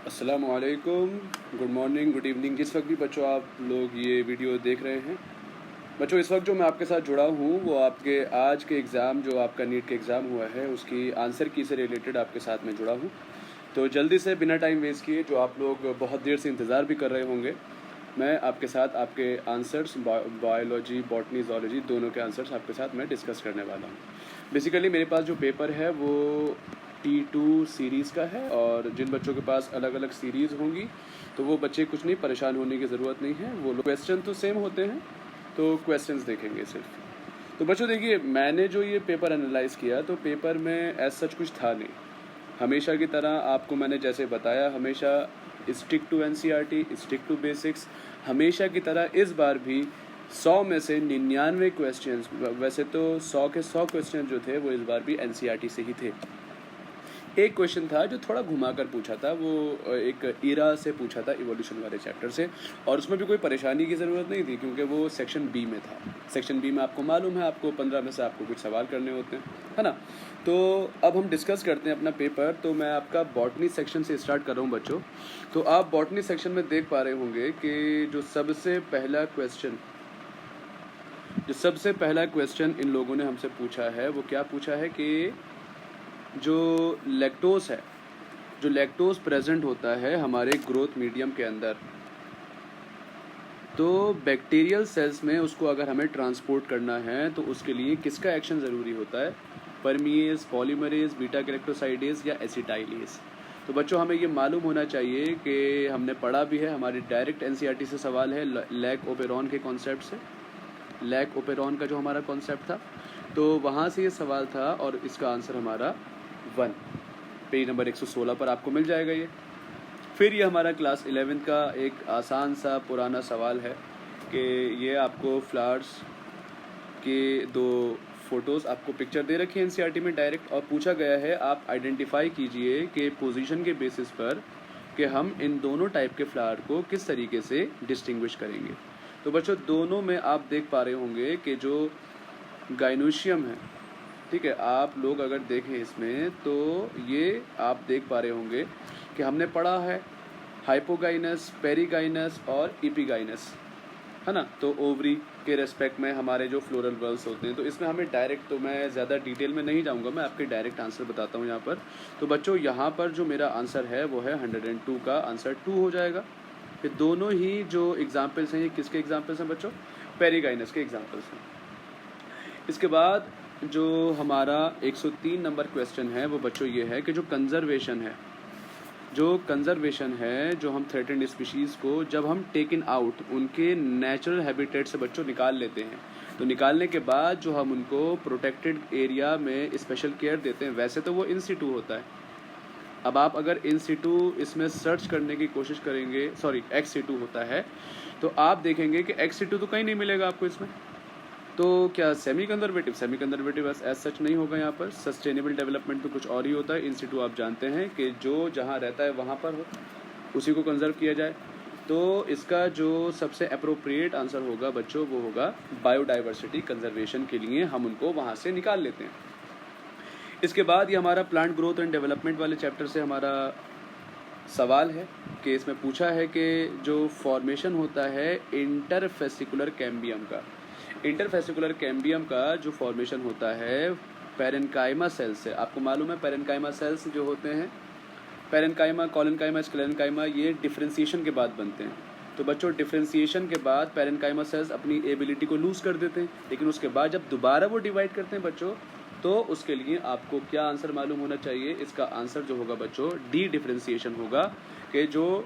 अस्सलाम वालेकुम, good morning, good evening, जिस वक्त भी बच्चों आप लोग ये वीडियो देख रहे हैं। बच्चों, इस वक्त जो मैं आपके साथ जुड़ा हूँ वो आपके आज के एग्ज़ाम, जो आपका नीट के एग्ज़ाम हुआ है, उसकी आंसर की से रिलेटेड आपके साथ में जुड़ा हूँ। तो जल्दी से बिना टाइम वेस्ट किए, जो आप लोग बहुत देर से इंतज़ार भी कर रहे होंगे, मैं आपके साथ आपके आंसर्स बायोलॉजी, बॉटनी, ज़ूलॉजी दोनों के आंसर्स आपके साथ मैं डिस्कस करने वाला हूँ। बेसिकली मेरे पास जो पेपर है वो T2 सीरीज़ का है, और जिन बच्चों के पास अलग अलग सीरीज़ होंगी तो वो बच्चे कुछ नहीं परेशान होने की ज़रूरत नहीं है। वो लोग क्वेश्चन तो सेम होते हैं, तो क्वेश्चंस देखेंगे सिर्फ। तो बच्चों देखिए, मैंने जो ये पेपर एनालाइज़ किया तो पेपर में एज सच कुछ था नहीं। हमेशा की तरह आपको मैंने जैसे बताया, हमेशा stick to NCERT, stick to basics. हमेशा की तरह इस बार भी 100 में से 99 क्वेश्चंस, वैसे तो 100 के 100 क्वेश्चन जो थे वो इस बार भी NCERT से ही थे। एक क्वेश्चन था जो थोड़ा घुमाकर पूछा था, वो एक ईरा से पूछा था, इवोल्यूशन वाले चैप्टर से, और उसमें भी कोई परेशानी की ज़रूरत नहीं थी क्योंकि वो सेक्शन बी में था। सेक्शन बी में आपको मालूम है, आपको 15 में से आपको कुछ सवाल करने होते हैं, है ना। तो अब हम डिस्कस करते हैं अपना पेपर। तो मैं आपका बॉटनी सेक्शन से स्टार्ट कर रहा हूँ बच्चों। तो आप बॉटनी सेक्शन में देख पा रहे होंगे कि जो सबसे पहला क्वेश्चन इन लोगों ने हमसे पूछा है, वो क्या पूछा है कि जो लैक्टोस है, जो लैक्टोस प्रेजेंट होता है हमारे ग्रोथ मीडियम के अंदर, तो बैक्टीरियल सेल्स में उसको अगर हमें ट्रांसपोर्ट करना है तो उसके लिए किसका एक्शन ज़रूरी होता है? परमीएज, पॉलीमरेज, बीटा गैलेक्टोसाइडेज या एसिटाइलेज। तो बच्चों, हमें ये मालूम होना चाहिए कि हमने पढ़ा भी है, हमारी डायरेक्ट NCERT से सवाल है लैक ओपेरॉन के कॉन्सेप्ट से। लैक ओपेरॉन का जो हमारा कॉन्सेप्ट था, तो वहाँ से ये सवाल था, और इसका आंसर हमारा 1 पेज नंबर 116 पर आपको मिल जाएगा ये। फिर ये हमारा क्लास 11 का एक आसान सा पुराना सवाल है कि ये आपको फ्लावर्स के 2 फोटोज़, आपको पिक्चर दे रखी है NCERT में डायरेक्ट, और पूछा गया है आप आइडेंटिफाई कीजिए कि पोजीशन के बेसिस पर कि हम इन दोनों टाइप के फ्लावर को किस तरीके से डिस्टिंग्विश करेंगे। तो बच्चों, दोनों में आप देख पा रहे होंगे कि जो गाइनोशियम है, ठीक है, आप लोग अगर देखें इसमें तो ये आप देख पा रहे होंगे कि हमने पढ़ा है हाइपोगाइनस, पेरीगाइनस और इपीगाइनस, है ना। तो ओवरी के रेस्पेक्ट में हमारे जो फ्लोरल बल्ब्स होते हैं, तो इसमें हमें डायरेक्ट, तो मैं ज़्यादा डिटेल में नहीं जाऊंगा, मैं आपके डायरेक्ट आंसर बताता हूँ यहाँ पर। तो बच्चों, यहाँ पर जो मेरा आंसर है वो है 102 का आंसर 2 हो जाएगा। फिर दोनों ही जो एग्जाम्पल्स हैं, ये किसके एग्जाम्पल्स हैं बच्चों? पेरीगाइनस के एग्जाम्पल्स हैं। इसके बाद जो हमारा 103 नंबर क्वेश्चन है वो बच्चों ये है कि जो कंजर्वेशन है, जो हम थ्रेटेंड स्पीशीज़ को जब हम टेकन आउट उनके नेचुरल हैबिटेट से बच्चों निकाल लेते हैं, तो निकालने के बाद जो हम उनको प्रोटेक्टेड एरिया में स्पेशल केयर देते हैं, वैसे तो वो इन सिटू होता है। अब आप अगर इन सिटू इसमें सर्च करने की कोशिश करेंगे, सॉरी, एक्स सिटू होता है, तो आप देखेंगे कि एक्स सिटू तो कहीं नहीं मिलेगा आपको इसमें। तो क्या सेमी कंजर्वेटिव एज सच नहीं होगा यहाँ पर। सस्टेनेबल डेवलपमेंट तो कुछ और ही होता है। इन सिटू आप जानते हैं कि जो जहाँ रहता है वहाँ पर हो, उसी को कंजर्व किया जाए। तो इसका जो सबसे अप्रोप्रिएट आंसर होगा बच्चों, वो होगा बायोडाइवर्सिटी कंजर्वेशन के लिए हम उनको वहाँ से निकाल लेते हैं। इसके बाद ये हमारा प्लांट ग्रोथ एंड डेवलपमेंट वाले चैप्टर से हमारा सवाल है कि इसमें पूछा है कि जो फॉर्मेशन होता है इंटरफेसिकुलर कैम्बियम का, इंटरफेसिकुलर कैम्बियम का जो फॉर्मेशन होता है पेरेन्काइमा सेल्स से। आपको मालूम है पेरेन्काइमा सेल्स जो होते हैं, पेरेन्काइमा, कॉलेनकाइमा, स्क्लेरेन्काइमा, ये डिफ्रेंसिएशन के बाद बनते हैं। तो बच्चों, डिफ्रेंसिएशन के बाद पेरेन्काइमा सेल्स अपनी एबिलिटी को लूज़ कर देते हैं, लेकिन उसके बाद जब दोबारा वो डिवाइड करते हैं बच्चों, तो उसके लिए आपको क्या आंसर मालूम होना चाहिए? इसका आंसर जो होगा बच्चों, डी डिफ्रेंसिएशन होगा, कि जो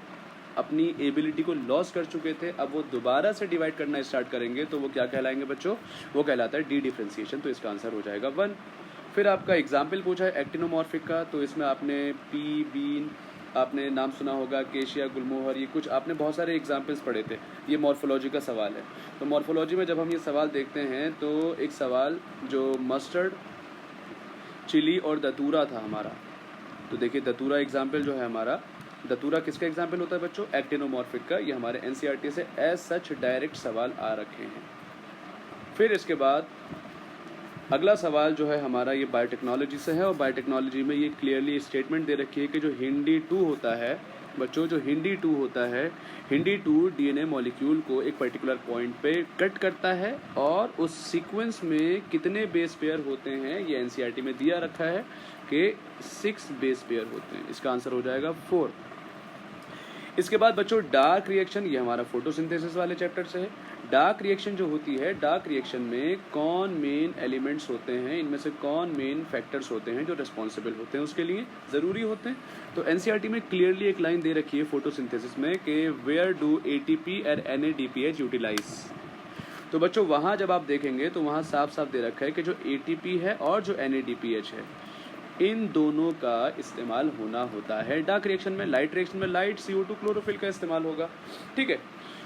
अपनी एबिलिटी को लॉस कर चुके थे, अब वो दोबारा से डिवाइड करना स्टार्ट करेंगे, तो वो क्या कहलाएंगे बच्चों? वो कहलाता है डी डिफ्रेंसिएशन। तो इसका आंसर हो जाएगा 1। फिर आपका एग्जाम्पल पूछा है एक्टिनोमॉर्फिक का, तो इसमें आपने पी, बीन, आपने नाम सुना होगा, केशिया, गुलमोहर, ये कुछ आपने बहुत सारे एग्जाम्पल्स पढ़े थे। ये मॉर्फोलॉजी का सवाल है। तो मॉर्फोलॉजी में जब हम ये सवाल देखते हैं, तो एक सवाल जो मस्टर्ड, चिली और दतूरा था हमारा, तो देखिए दतूरा एग्जाम्पल जो है हमारा, दतूरा किसका एग्जाम्पल होता है बच्चों? एक्टिनोमॉर्फिक का। ये हमारे NCERT से एज सच डायरेक्ट सवाल आ रखे हैं। फिर इसके बाद अगला सवाल जो है हमारा, ये बायोटेक्नोलॉजी से है, और बायोटेक्नोलॉजी में ये क्लियरली स्टेटमेंट दे रखी है कि जो हिंडी 2 होता है बच्चों जो हिंदी 2 होता है, हिंदी 2 डीएनए मॉलिक्यूल को एक पर्टिकुलर पॉइंट पे कट करता है और उस सीक्वेंस में कितने बेस पेयर होते हैं ये एनसीईआरटी में दिया रखा है कि 6 बेस पेयर होते हैं। इसका आंसर हो जाएगा 4। इसके बाद बच्चों डार्क रिएक्शन, ये हमारा फोटोसिंथेसिस वाले चैप्टर से है। डार्क रिएक्शन जो होती है, डार्क रिएक्शन में कौन मेन एलिमेंट्स होते हैं, इनमें से कौन मेन फैक्टर्स होते हैं जो रिस्पॉन्सिबल होते हैं उसके लिए ज़रूरी होते हैं। तो एनसीईआरटी में क्लियरली एक लाइन दे रखी है फोटोसिंथेसिस में कि वेयर डू एटीपी और एनएडीपीएच यूटिलाइज। तो बच्चों वहाँ जब आप देखेंगे तो वहाँ साफ साफ दे रखा है कि जो एटीपी है और जो एनएडीपीएच है, इन दोनों का इस्तेमाल होना होता है डार्क रिएक्शन में। लाइट रिएक्शन में लाइट CO2 क्लोरोफिल का इस्तेमाल होगा। ठीक है,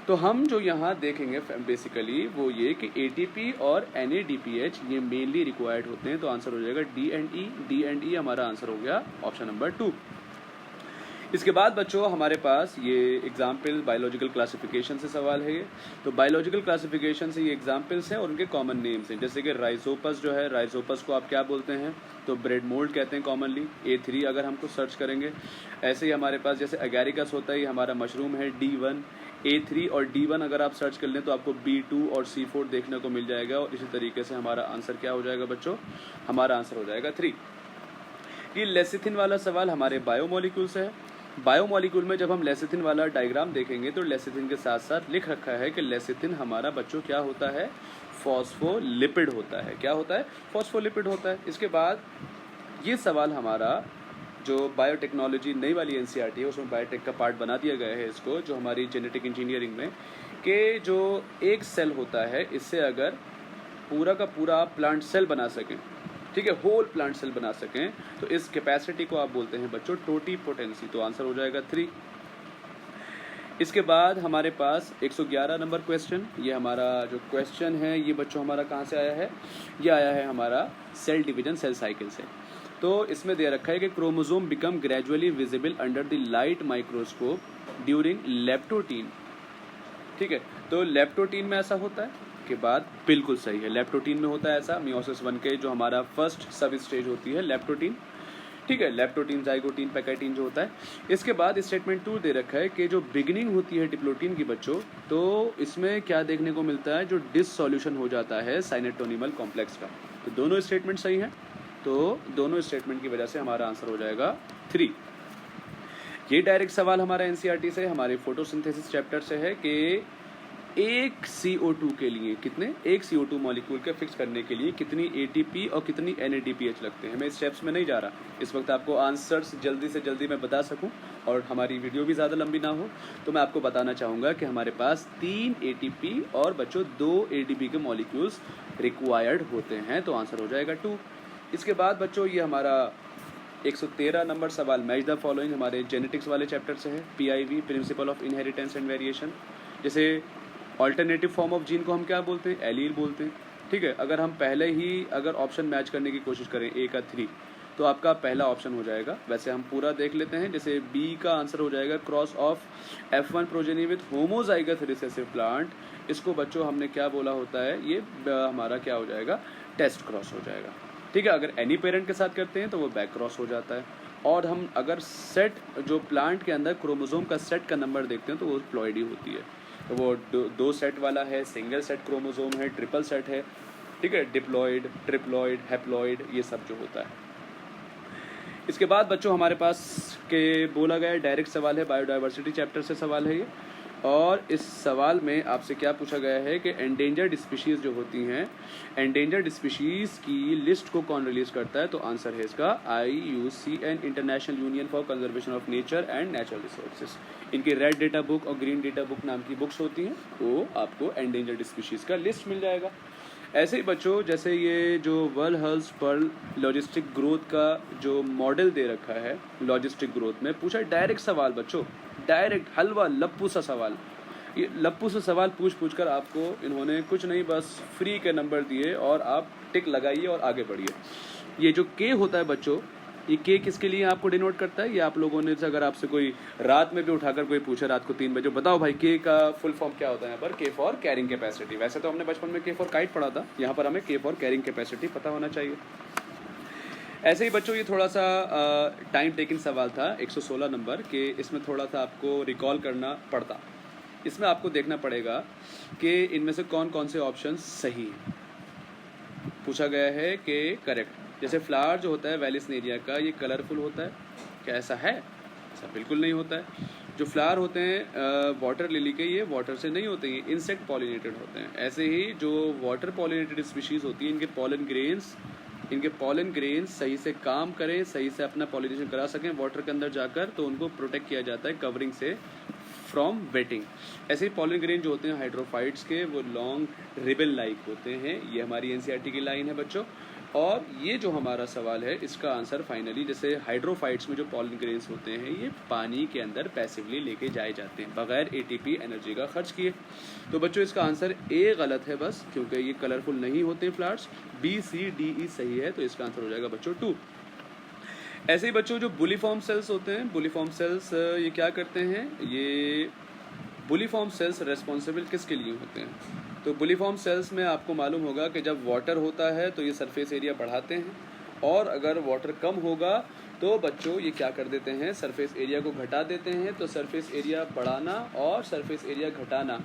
तो हम जो यहाँ देखेंगे बेसिकली वो ये कि ATP और NADPH ये मेनली रिक्वायर्ड होते हैं। तो आंसर हो जाएगा D and E। D and E हमारा आंसर हो गया ऑप्शन नंबर 2। इसके बाद बच्चों हमारे पास ये एग्जाम्पल बायोलॉजिकल क्लासिफिकेशन से सवाल है। ये तो बायोलॉजिकल क्लासिफिकेशन से ये एग्जाम्पल्स हैं और उनके कॉमन नेम्स हैं। जैसे कि राइजोपस जो है, राइजोपस को आप क्या बोलते हैं, तो ब्रेड मोल्ड कहते हैं कॉमनली, A3 अगर हमको सर्च करेंगे। ऐसे ही हमारे पास जैसे अगैरिकस होता है, ये हमारा मशरूम है D1। A3 और D1 अगर आप सर्च कर लें तो आपको B2 और C4 देखने को मिल जाएगा। और इसी तरीके से हमारा आंसर क्या हो जाएगा बच्चों, हमारा आंसर हो जाएगा 3। ये लेसिथिन वाला सवाल हमारे बायोमोलिक्यूल से है। बायोमोलिक्यूल में जब हम लेसिथिन वाला डायग्राम देखेंगे तो लेसिथिन के साथ साथ लिख रखा है कि लेसिथिन हमारा बच्चों क्या होता है, फॉस्फोलिपिड होता है। क्या होता है, फॉस्फोलिपिड होता है। इसके बाद ये सवाल हमारा जो बायोटेक्नोलॉजी नई वाली एनसीईआरटी है उसमें बायोटेक का पार्ट बना दिया गया है इसको, जो हमारी जेनेटिक इंजीनियरिंग में, कि जो एक सेल होता है इससे अगर पूरा का पूरा प्लांट सेल बना सकें, ठीक है, होल प्लांट सेल बना सकें, तो इस कैपेसिटी को आप बोलते हैं बच्चों टोटीपोटेंसी। तो आंसर हो जाएगा 3। इसके बाद हमारे पास 111 नंबर क्वेश्चन, ये हमारा जो क्वेश्चन है ये बच्चों हमारा कहाँ से आया है, ये आया है हमारा सेल डिवीजन सेल साइकिल से। तो इसमें दे रखा है कि chromosome become gradually visible under the light microscope during leptotene. ठीक है, तो लेप्टोटीन में ऐसा होता है के बाद बिल्कुल सही है, लेप्टोटीन में होता है ऐसा। मियोसिस 1 के जो हमारा फर्स्ट सब स्टेज होती है लेप्टोटीन। ठीक है, लेप्टोटीन, जाइगोटीन, पैकाइटीन जो होता है। इसके बाद स्टेटमेंट 2 दे रखा है कि जो बिगिनिंग होती है डिप्लोटीन की बच्चों, तो इसमें क्या देखने को मिलता है, जो डिससॉल्यूशन हो जाता है साइनेटोनिमल कॉम्प्लेक्स का। तो दोनों स्टेटमेंट सही हैं, तो दोनों स्टेटमेंट की वजह से हमारा आंसर हो जाएगा 3। ये डायरेक्ट सवाल हमारा एनसीईआरटी से, हमारे फोटोसिंथेसिस चैप्टर से है कि एक CO2 के लिए कितने, एक CO2 मॉलिक्यूल के फिक्स करने के लिए कितनी ATP और कितनी NADPH लगते हैं। मैं इस स्टेप्स में नहीं जा रहा, इस वक्त आपको आंसर्स जल्दी से जल्दी मैं बता सकूं और हमारी वीडियो भी ज़्यादा लंबी ना हो, तो मैं आपको बताना चाहूँगा कि हमारे पास 3 ATP और बच्चों 2 ADP के मॉलिक्यूल्स रिक्वायर्ड होते हैं। तो आंसर हो जाएगा 2। इसके बाद बच्चों ये हमारा 113 नंबर सवाल मैच द फॉलोइंग हमारे जेनेटिक्स वाले चैप्टर से है। PIV, principle of inheritance and variation. जैसे ऑल्टरनेटिव फॉर्म ऑफ जीन को हम क्या बोलते हैं, एलील बोलते हैं। ठीक है, अगर हम पहले ही अगर ऑप्शन मैच करने की कोशिश करें A का 3, तो आपका पहला ऑप्शन हो जाएगा। वैसे हम पूरा देख लेते हैं। जैसे B का आंसर हो जाएगा cross of F1 progeny with homozygous recessive plant. इसको बच्चों हमने क्या बोला होता है, ये हमारा क्या हो जाएगा, टेस्ट क्रॉस हो जाएगा। ठीक है, अगर एनी पेरेंट के साथ करते हैं तो वो बैक क्रॉस हो जाता है। और हम अगर सेट जो प्लांट के अंदर क्रोमोसोम का सेट का नंबर देखते हैं तो वो प्लॉइडी होती है। तो वो 2 सेट वाला है, सिंगल सेट क्रोमोसोम है, ट्रिपल सेट है। ठीक है, डिप्लॉइड, ट्रिप्लॉइड, हैप्लॉइड, ये सब जो होता है। इसके बाद बच्चों हमारे पास के बोला गया डायरेक्ट सवाल है, बायोडाइवर्सिटी चैप्टर से सवाल है ये। और इस सवाल में आपसे क्या पूछा गया है कि एंडेंजर्ड स्पीशीज़ जो होती हैं, एंडेंजर्ड स्पीशीज़ की लिस्ट को कौन रिलीज़ करता है। तो आंसर है इसका IUCN, international union for conservation of nature and natural resources. इनकी रेड डेटा बुक और ग्रीन डेटा बुक नाम की बुक्स होती हैं, वो आपको एंडेंजर्ड स्पीशीज़ का लिस्ट मिल जाएगा। ऐसे ही बच्चों जैसे ये जो वर्ल्ड पर्ल लॉजिस्टिक ग्रोथ का जो मॉडल दे रखा है, लॉजिस्टिक ग्रोथ में पूछा डायरेक्ट सवाल बच्चों, डायरेक्ट हलवा लप्पू सा सवाल। ये लप्पू से सवाल पूछ कर आपको इन्होंने कुछ नहीं बस फ्री के नंबर दिए और आप टिक लगाइए और आगे बढ़िए। ये जो K होता है बच्चों, ये K किसके लिए आपको डिनोट करता है, ये आप लोगों ने अगर आपसे कोई रात में भी उठाकर कोई पूछे रात को 3 बजे, बताओ भाई K का फुल फॉर्म क्या होता है, यहाँ पर K फॉर कैरिंग कैपेसिटी। वैसे तो हमने बचपन में K फॉर काइट पढ़ा था, यहाँ पर हमें K फॉर कैरिंग कैपेसिटी पता होना चाहिए। ऐसे ही बच्चों ये थोड़ा सा टाइम टेकिंग सवाल था 116 नंबर के, इसमें थोड़ा सा आपको रिकॉल करना पड़ता। इसमें आपको देखना पड़ेगा कि इनमें से कौन कौन से ऑप्शन सही हैं। पूछा गया है कि करेक्ट, जैसे फ्लावर जो होता है वेलिस्नेरिया का, ये कलरफुल होता है, क्या ऐसा है? ऐसा बिल्कुल नहीं होता है। जो फ्लावर होते हैं वाटर लिली के, ये वाटर से नहीं होते, ये इंसेक्ट पॉलिनेटेड होते हैं। ऐसे ही जो वाटर पॉलिनेटेड स्पीशीज़ होती है, इनके पॉलन ग्रेन्स सही से काम करें, सही से अपना पॉलिनेशन करा सकें वाटर के अंदर जाकर, तो उनको प्रोटेक्ट किया जाता है कवरिंग से फ्रॉम वेटिंग। ऐसे ही पॉलन ग्रेन जो होते हैं हाइड्रोफाइट्स के, वो लॉन्ग रिबन लाइक होते हैं। ये हमारी एनसीईआरटी की लाइन है बच्चों। और ये जो हमारा सवाल है इसका आंसर फाइनली, जैसे हाइड्रोफाइट्स में जो पॉलन ग्रेन्स होते हैं ये पानी के अंदर पैसिवली लेके जाए जाते हैं बगैर एटीपी एनर्जी का खर्च किए। तो बच्चों इसका आंसर ए गलत है बस, क्योंकि ये कलरफुल नहीं होते flowers. B C D E सही है, तो इसका आंसर हो जाएगा बच्चों 2। ऐसे ही बच्चों जो बुलीफॉर्म सेल्स होते हैं, बुलीफॉर्म सेल्स ये क्या करते हैं, ये बुलीफॉर्म सेल्स रेस्पॉन्सिबल किसके लिए होते हैं? तो बुलीफॉर्म सेल्स में आपको मालूम होगा कि जब वाटर होता है तो ये सरफेस एरिया बढ़ाते हैं, और अगर वाटर कम होगा तो बच्चों ये क्या कर देते हैं, सरफेस एरिया को घटा देते हैं। तो सरफेस एरिया बढ़ाना और सरफेस एरिया घटाना,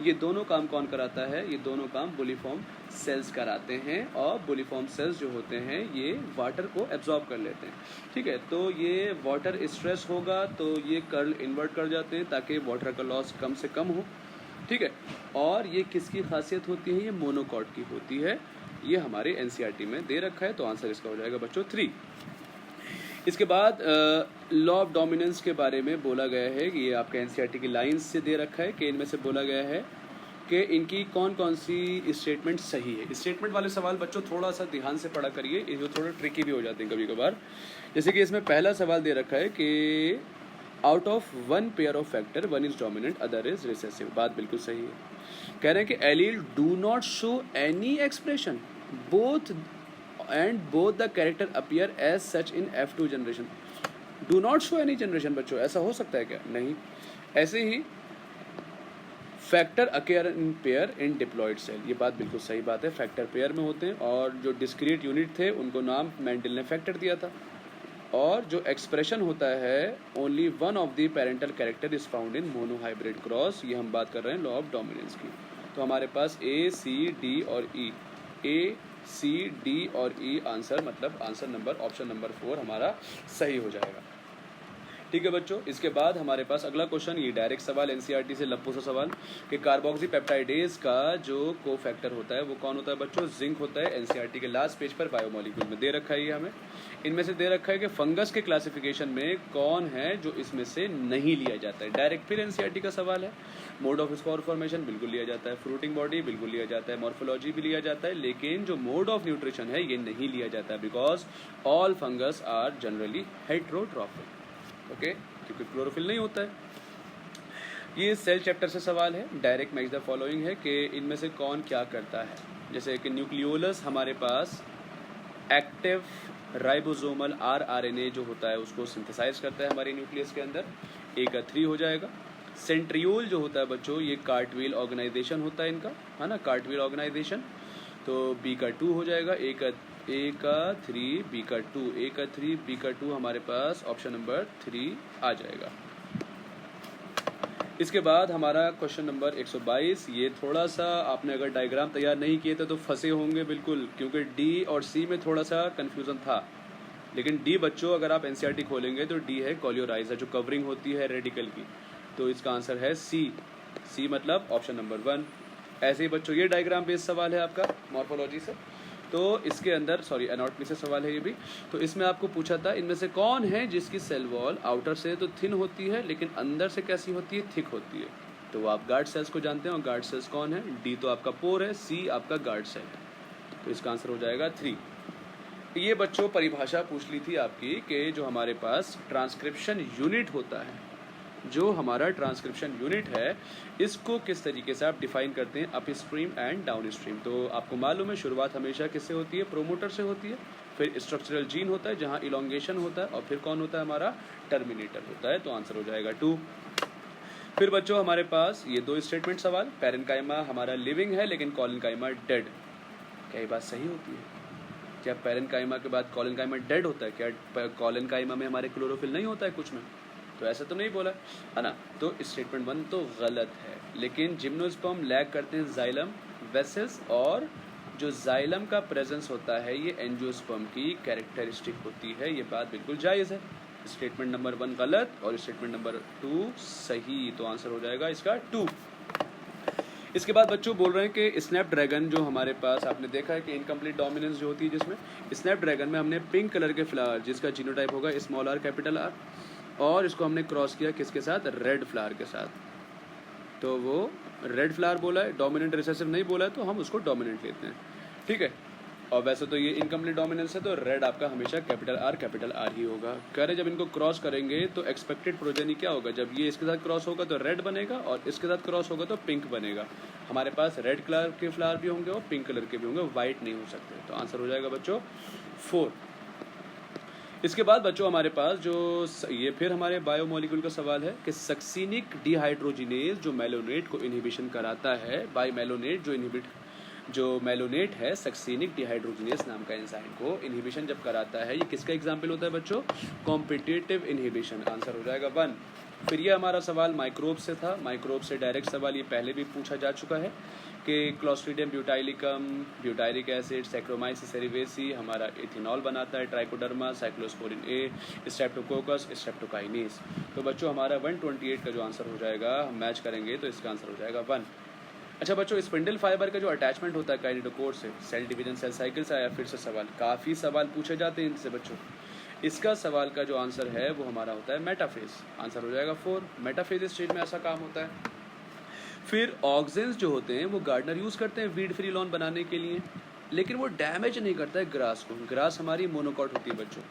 ये दोनों काम कौन कराता है? ये दोनों काम बुलीफॉर्म सेल्स कराते हैं। और बुलीफॉर्म सेल्स जो होते हैं ये वाटर को एब्जॉर्ब कर लेते हैं। ठीक है, तो ये वाटर स्ट्रेस होगा तो ये कर्ल इन्वर्ट कर जाते हैं ताकि वाटर का लॉस कम से कम हो। ठीक है, और ये किसकी खासियत होती है? ये मोनोकॉट की होती है। ये हमारे एनसीईआरटी में दे रखा है, तो आंसर इसका हो जाएगा बच्चों 3। इसके बाद लॉ ऑफ डोमिनेंस के बारे में बोला गया है कि ये आपका एनसीईआरटी की लाइंस से दे रखा है कि इनमें से बोला गया है कि इनकी कौन कौन सी स्टेटमेंट सही है। स्टेटमेंट वाले सवाल बच्चों थोड़ा सा ध्यान से पढ़ा करिए, ये थोड़ा ट्रिकी भी हो जाते हैं कभी कभार। जैसे कि इसमें पहला सवाल दे रखा है कि out of one pair of factor one is dominant other is recessive. बात बिल्कुल सही है। कह रहे हैं कि allele do not show any expression both the character appear as such in F2 generation. Do not show any generation बच्चों, ऐसा हो सकता है क्या? नहीं। ऐसे ही factor occur in pair in diploid cell, ये बात बिल्कुल सही बात है, फैक्टर पेयर में होते हैं। और जो डिस्क्रीट यूनिट थे उनको नाम मेंडल ने फैक्टर दिया था। और जो एक्सप्रेशन होता है only one of the parental character is found in monohybrid cross, ये हम बात कर रहे हैं लॉ ऑफ डोमिनेंस की। तो हमारे पास ए सी डी और ई, ए सी डी और ई आंसर, मतलब आंसर नंबर ऑप्शन नंबर 4 हमारा सही हो जाएगा। ठीक है बच्चों, इसके बाद हमारे पास अगला क्वेश्चन, ये डायरेक्ट सवाल एनसीईआरटी से, लप्पू सा सवाल कि कार्बोक्सी पेप्टाइडेज का जो को फैक्टर होता है वो कौन होता है बच्चों? जिंक होता है। एनसीईआरटी के लास्ट पेज पर बायोमोलिक्यूल में दे रखा है ये हमें। इनमें से दे रखा है कि फंगस के क्लासिफिकेशन में कौन है जो इसमें से नहीं लिया जाता है। डायरेक्ट फिर एनसीईआरटी का सवाल है। मोड ऑफ स्पोर फॉर्मेशन बिल्कुल लिया जाता है, फ्रूटिंग बॉडी बिल्कुल लिया जाता है, मॉर्फोलॉजी भी लिया जाता है, लेकिन जो मोड ऑफ न्यूट्रिशन है ये नहीं लिया जाता है, because all fungus are generally heterotrophic. Okay, क्योंकि क्लोरोफिल नहीं होता है। ये सेल चैप्टर से सवाल है। डायरेक्ट मैच द फॉलोइंग है कि इनमें से कौन क्या करता है। जैसे कि न्यूक्लियोलस हमारे पास एक्टिव राइबोसोमल आरआरएनए जो होता है उसको सिंथेसाइज करता है हमारे न्यूक्लियस के अंदर, ए का 3 हो जाएगा। सेंट्रियोल जो होता है बच्चों ये कार्टविल ऑर्गेनाइजेशन होता है इनका, है ना, कार्टविल ऑर्गेनाइजेशन, तो बी का 2 हो जाएगा। ए का 3, बी का 2, ए का 3, बी का 2 हमारे पास ऑप्शन नंबर 3 आ जाएगा। इसके बाद हमारा क्वेश्चन नंबर 122, ये थोड़ा सा आपने अगर डायग्राम तैयार नहीं किए थे तो फंसे होंगे बिल्कुल, क्योंकि डी और सी में थोड़ा सा कन्फ्यूज़न था। लेकिन डी बच्चों अगर आप एनसीईआरटी खोलेंगे तो डी है कोलियोराइजर, जो कवरिंग होती है रेडिकल की, तो इसका आंसर है सी। सी मतलब ऑप्शन नंबर 1। ऐसे ही बच्चों ये डायग्राम बेस्ड सवाल है आपका मॉर्फोलॉजी से, तो इसके अंदर एनाटॉमी से सवाल है ये भी। तो इसमें आपको पूछा था इनमें से कौन है जिसकी सेल वॉल आउटर से तो थिन होती है लेकिन अंदर से कैसी होती है? थिक होती है। तो वो आप गार्ड सेल्स को जानते हैं, और गार्ड सेल्स कौन है? डी तो आपका पोर है, सी आपका गार्ड सेल है, तो इसका आंसर हो जाएगा 3। ये बच्चों परिभाषा पूछ ली थी आपकी कि जो हमारे पास ट्रांसक्रिप्शन यूनिट होता है, जो हमारा ट्रांसक्रिप्शन यूनिट है इसको किस तरीके से आप डिफाइन करते हैं, up stream and down stream. तो आपको मालूम है शुरुआत हमेशा किससे होती है? प्रोमोटर से होती है। फिर स्ट्रक्चरल जीन होता है जहां इलोंगेशन होता है, और फिर कौन होता है? हमारा टर्मिनेटर होता है, तो आंसर हो जाएगा 2। फिर बच्चों हमारे पास ये 2 स्टेटमेंट सवाल, पैरेन्काइमा हमारा लिविंग है लेकिन कॉलिनकाइमा डेड, क्या ये बात सही होती है? क्या पैरेन्काइमा के बाद कॉलेनकाइमा डेड होता है? क्या कॉलेनकाइमा में हमारे क्लोरोफिल नहीं होता है कुछ में? तो ऐसा तो नहीं बोला है ना। तो स्टेटमेंट 1 तो गलत है। लेकिन जिम्नोस्पर्म लैक करते हैं जाइलम वेसल्स, और जो जाइलम का प्रेजेंस होता है ये एंजियोस्पर्म की कैरेक्टरिस्टिक होती है। ये बात बिल्कुल जायज़ है। स्टेटमेंट नंबर 1 गलत और स्टेटमेंट नंबर 2 सही। तो आंसर हो जाएगा इसका 2। इसके बाद बच्चों बोल रहे हैं कि स्नैपड्रैगन जो हमारे पास आपने देखा है कि इनकम्प्लीट डोमिनेंस जो होती है, जिसमें स्नैपड्रैगन में हमने पिंक कलर के फ्लावर जिसका जीनोटाइप होगा स्मॉल आर कैपिटल आर, और इसको हमने क्रॉस किया किसके साथ? रेड फ्लावर के साथ। तो वो रेड फ्लावर बोला है, डोमिनेंट रिसेसिव नहीं बोला है, तो हम उसको डोमिनेंट लेते हैं। ठीक है। और वैसे तो ये इनकम्प्लीट डोमिनेंस है, तो रेड आपका हमेशा कैपिटल आर ही होगा। कह रहे जब इनको क्रॉस करेंगे तो एक्सपेक्टेड प्रोजेनी क्या होगा? जब ये इसके साथ क्रॉस होगा तो रेड बनेगा, और इसके साथ क्रॉस होगा तो पिंक बनेगा। हमारे पास रेड कलर के फ्लावर भी होंगे और पिंक कलर के भी होंगे, वाइट नहीं हो सकते। तो आंसर हो जाएगा बच्चों 4। इसके बाद बच्चों हमारे पास जो ये फिर हमारे बायोमोलिक्यूल का सवाल है कि सक्सीनिक डिहाइड्रोजिनेज जो मेलोनेट को इनहिबिशन कराता है, बाय मेलोनेट जो मेलोनेट है सक्सीनिक डिहाइड्रोजिनेज नाम का एंजाइम को इनहिबिशन जब कराता है, ये किसका एग्जाम्पल होता है बच्चों? Competitive inhibition. आंसर हो जाएगा 1। फिर ये हमारा सवाल माइक्रोब से था। माइक्रोब से डायरेक्ट सवाल ये पहले भी पूछा जा चुका है कि क्लोस्ट्रीडियम ब्यूटाइलिकम, ब्यूटाइलिक एसिड, सैक्रोमाइसिस सेरिवेसी हमारा इथेनॉल बनाता है, ट्राइकोडर्मा, साइक्लोस्पोरिन ए, स्ट्रेप्टोकोकस, स्ट्रेप्टोकाइनेस। तो बच्चों हमारा 128 का जो आंसर हो जाएगा, हम मैच करेंगे तो इसका आंसर हो जाएगा 1। अच्छा बच्चों, स्पिंडल फाइबर का जो अटैचमेंट होता है काइनेटोकोर से, सेल डिवीजन सेल साइकिल से आया फिर से सवाल, काफ़ी सवाल पूछे जाते हैं इनसे बच्चों। इसका सवाल का जो आंसर है वो हमारा होता है मेटाफेज। आंसर हो जाएगा 4। मेटाफेज स्टेज में ऐसा काम होता है। फिर ऑक्जेंस जो होते हैं वो गार्डनर यूज़ करते हैं वीड फ्री लॉन बनाने के लिए, लेकिन वो डैमेज नहीं करता है ग्रास को। ग्रास हमारी मोनोकॉट होती है बच्चों।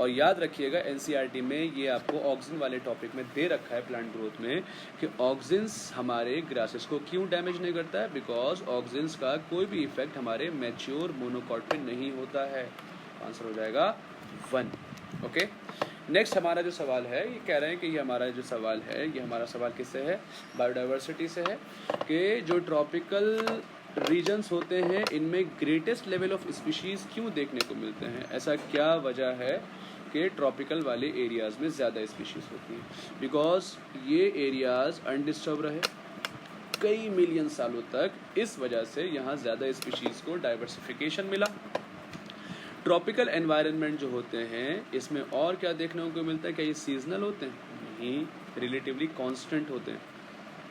और याद रखिएगा एनसीईआरटी में ये आपको ऑक्सिन वाले टॉपिक में दे रखा है प्लांट ग्रोथ में कि ऑक्सिन्स हमारे ग्रासेस को क्यों डैमेज नहीं करता है? बिकॉज ऑक्सिन्स का कोई भी इफेक्ट हमारे मैच्योर मोनोकॉट पे नहीं होता है। आंसर हो जाएगा 1। ओके। नेक्स्ट हमारा जो सवाल है, ये कह रहे हैं कि ये हमारा जो सवाल है, ये हमारा सवाल किससे है? बायोडाइवर्सिटी से है कि जो ट्रॉपिकल रीजन्स होते हैं इनमें ग्रेटेस्ट लेवल ऑफ स्पीशीज़ क्यों देखने को मिलते हैं? ऐसा क्या वजह है कि ट्रॉपिकल वाले एरियाज़ में ज़्यादा स्पीशीज़ होती हैं? बिकॉज ये एरियाज़ अनडिस्टर्ब रहे कई मिलियन सालों तक, इस वजह से यहाँ ज़्यादा स्पीशीज़ को डाइवर्सिफिकेशन मिला। ट्रॉपिकल एनवायरनमेंट जो होते हैं इसमें और क्या देखने को मिलता है? क्या ये सीजनल होते हैं? नहीं, रिलेटिवली कांस्टेंट होते हैं।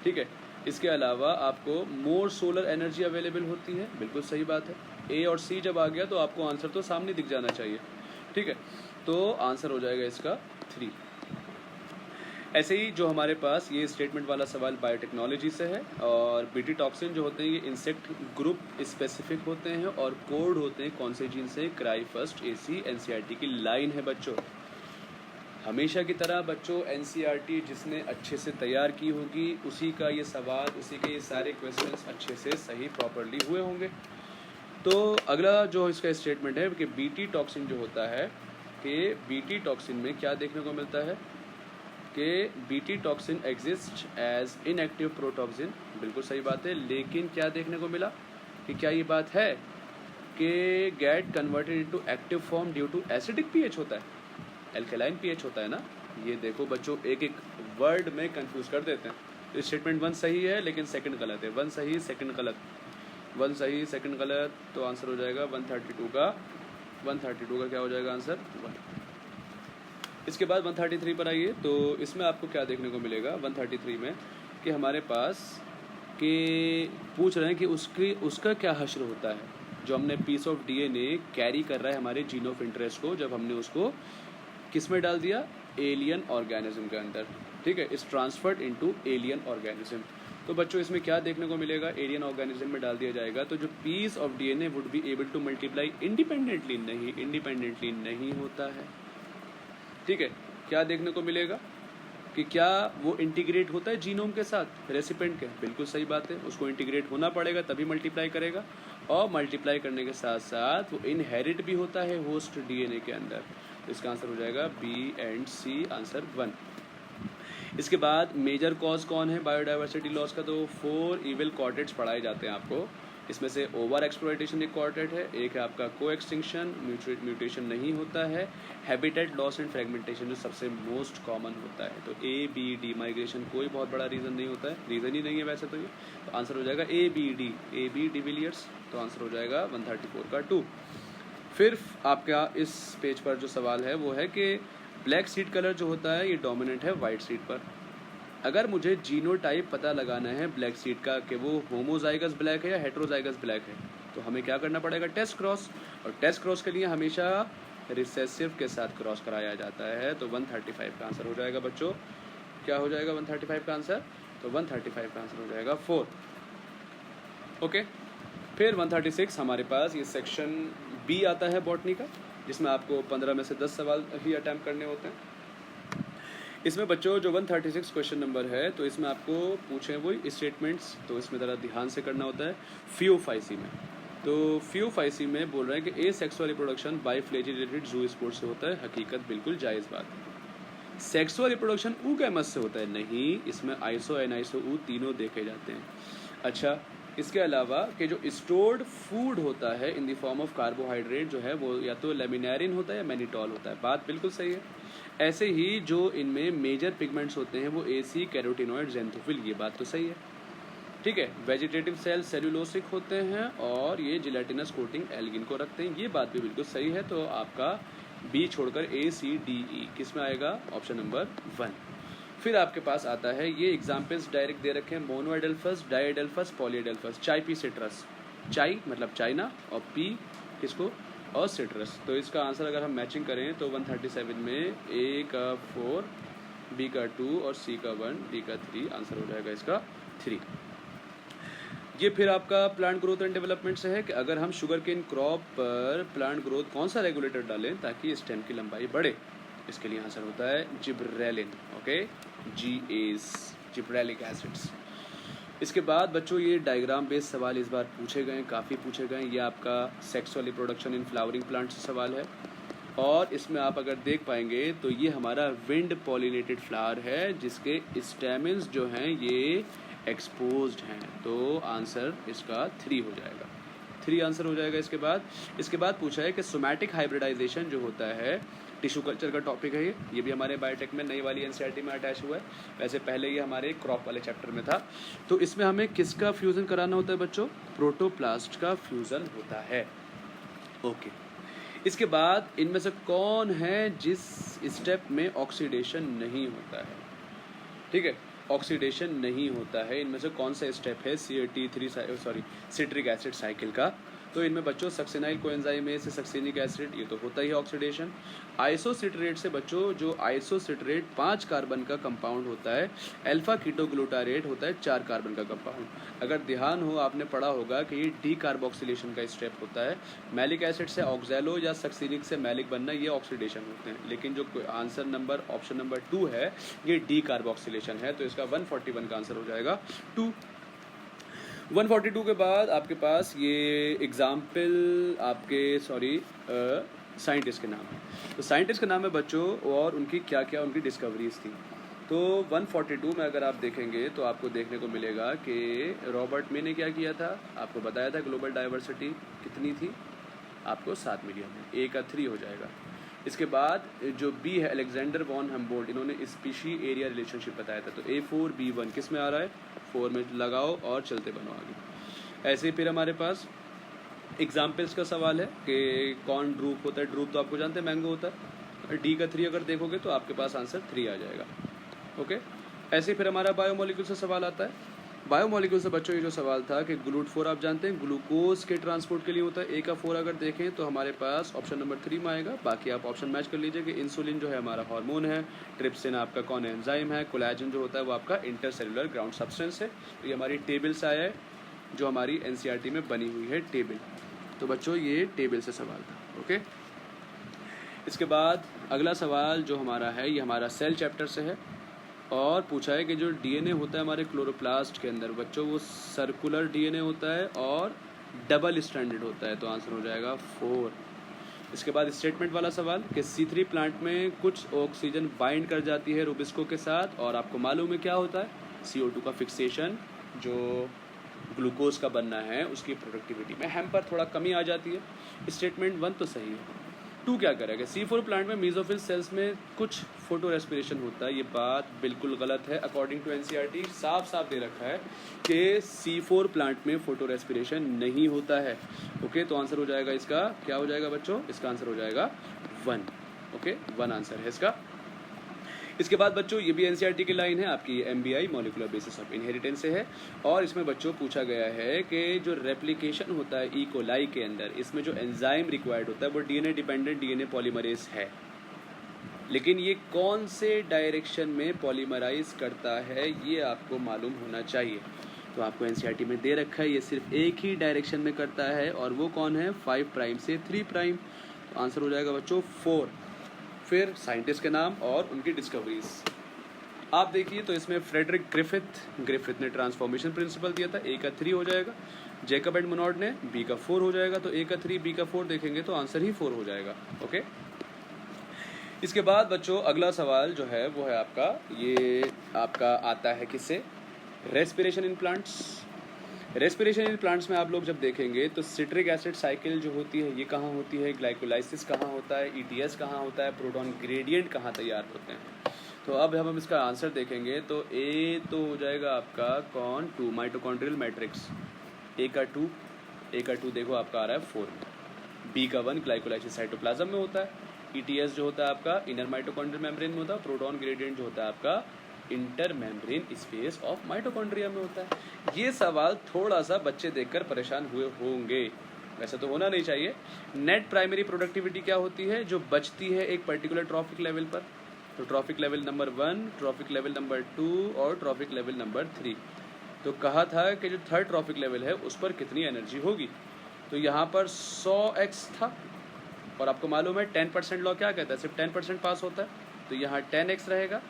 ठीक है। इसके अलावा आपको मोर सोलर एनर्जी अवेलेबल होती है। बिल्कुल सही बात है। ए और सी जब आ गया तो आपको आंसर तो सामने दिख जाना चाहिए। ठीक है। तो आंसर हो जाएगा इसका 3। ऐसे ही जो हमारे पास ये स्टेटमेंट वाला सवाल बायोटेक्नोलॉजी से है, और बीटी टॉक्सिन जो होते हैं ये इंसेक्ट ग्रुप स्पेसिफिक होते हैं और कोड होते हैं कौन से जीन से? क्राई फर्स्ट एसी एनसीईआरटी की लाइन है बच्चों। हमेशा की तरह बच्चों एनसीईआरटी जिसने अच्छे से तैयार की होगी उसी का ये सवाल, उसी के ये सारे क्वेश्चंस अच्छे से सही प्रॉपरली हुए होंगे। तो अगला जो इसका स्टेटमेंट है कि बीटी टॉक्सिन जो होता है कि बीटी टॉक्सिन में क्या देखने को मिलता है कि BT toxin exist as inactive protoxin. बिल्कुल सही बात है। लेकिन क्या देखने को मिला कि क्या ये बात है कि get converted into active form due to acidic pH होता है, एल्केलाइन पीएच होता है ना। ये देखो बच्चों एक एक वर्ड में कंफ्यूज कर देते हैं। तो स्टेटमेंट 1 सही है लेकिन सेकंड गलत है। 1 सही सेकंड गलत, 1 सही सेकंड गलत। तो आंसर हो जाएगा 132 का क्या हो जाएगा आंसर? 1। इसके बाद 133 पर आइए। तो इसमें आपको क्या देखने को मिलेगा 133 में कि हमारे पास कि पूछ रहे हैं कि उसका क्या हश्र होता है जो हमने पीस ऑफ डीएनए कैरी कर रहा है हमारे जीन ऑफ इंटरेस्ट को, जब हमने उसको किस में डाल दिया? एलियन ऑर्गेनिज्म के अंदर। ठीक है। इस ट्रांसफर्ड इनटू एलियन ऑर्गेनिज्म। तो बच्चों इसमें क्या देखने को मिलेगा? एलियन ऑर्गेनिज्म में डाल दिया जाएगा तो जो piece of DNA would be able to multiply independently. नहीं, इंडिपेंडेंटली नहीं होता है। ठीक है। क्या देखने को मिलेगा कि क्या वो इंटीग्रेट होता है जीनोम के साथ रेसिपेंट के? बिल्कुल सही बात है। उसको इंटीग्रेट होना पड़ेगा तभी मल्टीप्लाई करेगा, और मल्टीप्लाई करने के साथ साथ वो इनहेरिट भी होता है होस्ट डीएनए के अंदर। तो इसका आंसर हो जाएगा बी एंड सी, आंसर 1। इसके बाद मेजर कॉज कौन है बायोडाइवर्सिटी लॉस का? तो 4 इविल कॉर्टेट्स पढ़ाए जाते हैं आपको, इसमें से ओवर एक्सप्लॉयटेशन एक क्वार्टेट है, एक है आपका को एक्सटिंक्शन, म्यूटेशन नहीं होता है, हैबिटेट लॉस एंड फ्रेगमेंटेशन जो सबसे मोस्ट कॉमन होता है। तो ए बी डी माइग्रेशन कोई बहुत बड़ा रीज़न नहीं होता है, रीज़न ही नहीं है वैसे तो ये। तो आंसर हो जाएगा ए बी डिविलियर्स। तो आंसर हो जाएगा 134 का 2। फिर आपका इस पेज पर जो सवाल है वो है कि ब्लैक सीड कलर जो होता है ये डोमिनेंट है वाइट सीड पर। अगर मुझे जीनोटाइप पता लगाना है ब्लैक सीड का कि वो होमोजाइगस ब्लैक है या हेट्रोजाइगस ब्लैक है, तो हमें क्या करना पड़ेगा, टेस्ट क्रॉस। और टेस्ट क्रॉस के लिए हमेशा रिसेसिव के साथ क्रॉस कराया जाता है। तो 135 का आंसर हो जाएगा बच्चों, क्या हो जाएगा 135 का आंसर, तो 135 का आंसर हो जाएगा 4। ओके, फिर 136 हमारे पास ये सेक्शन बी आता है बॉटनी का, जिसमें आपको 15 में से 10 सवाल ही अटैम्प्ट करने होते हैं। इसमें बच्चों जो 136 क्वेश्चन नंबर है, तो इसमें आपको पूछे वही स्टेटमेंट्स, तो इसमें ज़रा ध्यान से करना होता है। फियोफाइसी में, तो फियोफाइसी में बोल रहे हैं कि ए सेक्सुअल रिप्रोडक्शन बाय फ्लैजिलेटेड जू स्पोर्ट से होता है। हकीकत बिल्कुल जायज़ बात है। सेक्सुअल रिप्रोडक्शन ऊगैमस से होता है, नहीं, इसमें आइसो एनाइसो ऊ तीनों देखे जाते हैं। अच्छा, इसके अलावा कि जो स्टोर्ड फूड होता है in the form of carbohydrate जो है वो या तो लेमिनेरिन होता है या मैनिटॉल होता है, बात बिल्कुल सही है। ऐसे ही जो इनमें मेजर पिगमेंट्स होते हैं वो एसी कैरोटिनॉइड जेंथोफिल, ये बात तो सही है। ठीक है, वेजिटेटिव सेल सेल्यूलोसिक होते हैं और ये जिलेटिनस कोटिंग एल्गिन को रखते हैं, ये बात भी बिल्कुल सही है। तो आपका बी छोड़कर ए सी डी ई किस में आएगा, ऑप्शन नंबर 1। फिर आपके पास आता है ये एग्जाम्पल्स डायरेक्ट दे रखे हैं, मोनोएडल्फस, डाईएडल्फस, पॉलीएडल्फस। चाय पी सिट्रस, चाय मतलब चाइना और पी किसको, और सिट्रस। तो इसका आंसर अगर हम मैचिंग करें तो 137 में ए का 4, बी का 2 और सी का 1, डी का 3, आंसर हो जाएगा इसका 3। ये फिर आपका प्लांट ग्रोथ एंड डेवलपमेंट से है कि अगर हम शुगर केन क्रॉप पर प्लांट ग्रोथ कौन सा रेगुलेटर डालें ताकि स्टेम की लंबाई बढ़े, इसके लिए आंसर होता है gibberellin. Okay, GAs, gibberellic acids. इसके बाद बच्चों ये डायग्राम बेस्ड सवाल इस बार पूछे गए, काफ़ी पूछे गए। ये आपका sexual reproduction in flowering plant से सवाल है, और इसमें आप अगर देख पाएंगे तो ये हमारा विंड पॉलिनेटेड फ्लावर है जिसके स्टेमिन्स जो हैं ये एक्सपोज्ड हैं। तो आंसर इसका 3 हो जाएगा, 3 आंसर हो जाएगा। इसके बाद पूछा है कि सोमैटिक हाइब्रिडाइजेशन जो होता है, टिश्यू कल्चर का टॉपिक है ये भी हमारे बायोटेक में नई वाली एनसीईआरटी में अटैच हुआ है। वैसे पहले ये हमारे क्रॉप वाले चैप्टर में था। तो इसमें हमें किसका फ्यूज़न कराना होता है बच्चों, प्रोटोप्लास्ट का फ्यूज़न होता है। ओके, इसके बाद इनमें से कौन है जिस स्टेप में ऑक्सीडेशन नहीं होता है, ठीक है, ऑक्सीडेशन नहीं होता है, इनमें से कौन सा स्टेप है सिट्रिक एसिड साइकिल का। तो इनमें बच्चों सक्सिनाइल कोएंजाइम से सक्सिनिक एसिड, ये तो होता ही है ऑक्सीडेशन। आइसोसिट्रेट से बच्चों जो आइसोसिट्रेट 5 कार्बन का कंपाउंड होता है, अल्फा कीटोग्लूटारेट होता है 4 कार्बन का कंपाउंड। अगर ध्यान हो आपने पढ़ा होगा कि ये डी कार्बोक्सिलेशन का स्टेप होता है। मैलिक एसिड से ऑक्सैलो या सक्सिनिक से मैलिक बनना, ये ऑक्सीडेशन होते हैं। लेकिन जो आंसर नंबर ऑप्शन नंबर 2 है ये डी कार्बोक्सिलेशन है। तो इसका 141 का आंसर हो जाएगा 2। 142 के बाद आपके पास ये एग्जाम्पल आपके साइंटिस्ट के नाम है। तो साइंटिस्ट के नाम है बच्चों और उनकी क्या क्या उनकी डिस्कवरीज थी। तो 142 में अगर आप देखेंगे तो आपको देखने को मिलेगा कि रॉबर्ट मे ने क्या किया था, आपको बताया था ग्लोबल डाइवर्सिटी कितनी थी, आपको 7 मिलियन है, ए का 3 हो जाएगा। इसके बाद जो बी है अलेक्जेंडर वॉन हम्बोल्ट, इन्होंने स्पीशी एरिया रिलेशनशिप बताया था। तो A4B1 किस में आ रहा है, 4 में लगाओ और चलते बनो आगे। ऐसे ही फिर हमारे पास एग्जाम्पल्स का सवाल है कि कौन ड्रूप होता है, ड्रूप तो आपको जानते हैं मैंगो होता है। डी का 3 अगर देखोगे तो आपके पास आंसर 3 आ जाएगा। ओके, ऐसे ही फिर हमारा बायोमोलिक्यूल से सवाल आता है। बायोमोलिक्यूल से बच्चों ये जो सवाल था कि ग्लूट4 आप जानते हैं ग्लूकोज के ट्रांसपोर्ट के लिए होता है। ए का 4 अगर देखें तो हमारे पास ऑप्शन नंबर 3 में आएगा। बाकी आप ऑप्शन मैच कर लीजिए कि इंसुलिन जो है हमारा हार्मोन है, ट्रिप्सिन आपका कौन एंजाइम है, कोलेजन जो होता है वो आपका इंटरसेलुलर ग्राउंड सब्सटेंस है। तो ये हमारी टेबल से आया है जो हमारी एनसीईआरटी में बनी हुई है टेबल। तो बच्चों ये टेबल से सवाल था। ओके, इसके बाद अगला सवाल जो हमारा है ये हमारा सेल चैप्टर से है और पूछा है कि जो डीएनए होता है हमारे क्लोरोप्लास्ट के अंदर बच्चों वो सर्कुलर डीएनए होता है और डबल स्ट्रैंडेड होता है। तो आंसर हो जाएगा 4। इसके बाद स्टेटमेंट वाला सवाल कि C3 प्लांट में कुछ ऑक्सीजन बाइंड कर जाती है रुबिस्को के साथ और आपको मालूम है क्या होता है, CO2 का फिक्सेशन जो ग्लूकोज का बनना है उसकी प्रोडक्टिविटी में हैम्पर थोड़ा कमी आ जाती है। स्टेटमेंट 1 तो सही है। 2 क्या करेगा, C4 प्लांट में मीजोफिल सेल्स में कुछ फोटो रेस्पिरेशन होता है, ये बात बिल्कुल गलत है। अकॉर्डिंग टू NCERT साफ साफ दे रखा है कि C4 प्लांट में फोटो रेस्पिरेशन नहीं होता है। ओके, तो आंसर हो जाएगा इसका, क्या हो जाएगा बच्चों, इसका आंसर हो जाएगा 1। ओके, 1 आंसर है इसका। इसके बाद बच्चों ये भी NCERT की लाइन है आपकी, MBI molecular basis of inheritance से है, और इसमें बच्चों पूछा गया है कि जो रेप्लिकेशन होता है ई कोलाई के अंदर, इसमें जो एंजाइम रिक्वायर्ड होता है वो DNA डिपेंडेंट DNA पॉलीमरेज है, लेकिन ये कौन से डायरेक्शन में पॉलीमराइज करता है ये आपको मालूम होना चाहिए। तो आपको NCERT में दे रखा है ये सिर्फ एक ही डायरेक्शन में करता है, और वो कौन है, 5 प्राइम से 3 प्राइम। तो आंसर हो जाएगा बच्चों 4। फिर साइंटिस्ट के नाम और उनकी डिस्कवरीज आप देखिए, तो इसमें फ्रेडरिक ग्रिफिथ ने ट्रांसफॉर्मेशन प्रिंसिपल दिया था, A का 3 हो जाएगा। जैकब एंड मोनॉड ने B का 4 हो जाएगा, तो A का 3 B का 4 देखेंगे तो आंसर ही 4 हो जाएगा। ओके, इसके बाद बच्चों अगला सवाल जो है वो है आपका, ये आपका आता है किससे, respiration in plants. Respiration in plants में आप लोग जब देखेंगे तो सिट्रिक एसिड साइकिल जो होती है ये कहाँ होती है, ग्लाइकोलाइसिस कहाँ होता है, ETS कहाँ होता है, प्रोटॉन ग्रेडियंट कहाँ तैयार होते हैं। तो अब हम इसका आंसर देखेंगे तो A तो हो जाएगा आपका कौन, 2 माइटोकॉन्ड्रियल मैट्रिक्स, A का 2 देखो आपका आ रहा है 4 में, B का 1 ग्लाइकोलाइसिस साइटोप्लाज्म में होता है, ETS जो होता है आपका इनर माइटोकॉन्ड्रियल मेम्ब्रेन में होता है, प्रोटॉन ग्रेडियंट जो होता है आपका inter membrane space of mitochondria में होता है। ये सवाल थोड़ा सा बच्चे देखकर परेशान हुए होंगे, वैसे तो होना नहीं चाहिए। नेट प्राइमरी प्रोडक्टिविटी क्या होती है, जो बचती है एक पर्टिकुलर ट्रॉफिक लेवल पर, तो trophic level number 1, trophic level number 2 और ट्रॉफिक लेवल नंबर 3। तो कहा था कि जो थर्ड ट्रॉफिक लेवल है उस पर कितनी एनर्जी होगी, तो यहाँ पर 100x था, और आपको मालूम है 10% लॉ क्या कहता है, सिर्फ 10% पास होता है, तो यहाँ 10x रहेगा,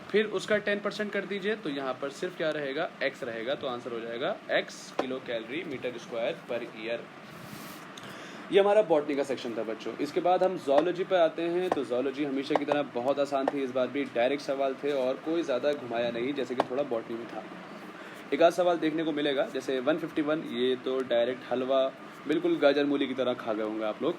फिर उसका 10% कर दीजिए तो यहाँ पर सिर्फ क्या रहेगा, x रहेगा, तो आंसर हो जाएगा x kilo calorie metre square पर ईयर। ये हमारा बॉटनी का सेक्शन था बच्चों। इसके बाद हम जूलॉजी पर आते हैं। तो जूलॉजी हमेशा की तरह बहुत आसान थी, इस बार भी डायरेक्ट सवाल थे और कोई ज़्यादा घुमाया नहीं, जैसे कि थोड़ा बॉटनी में था। एक आध सवाल देखने को मिलेगा, जैसे 151, ये तो डायरेक्ट हलवा बिल्कुल गाजर मूली की तरह खा गए होंगे आप लोग,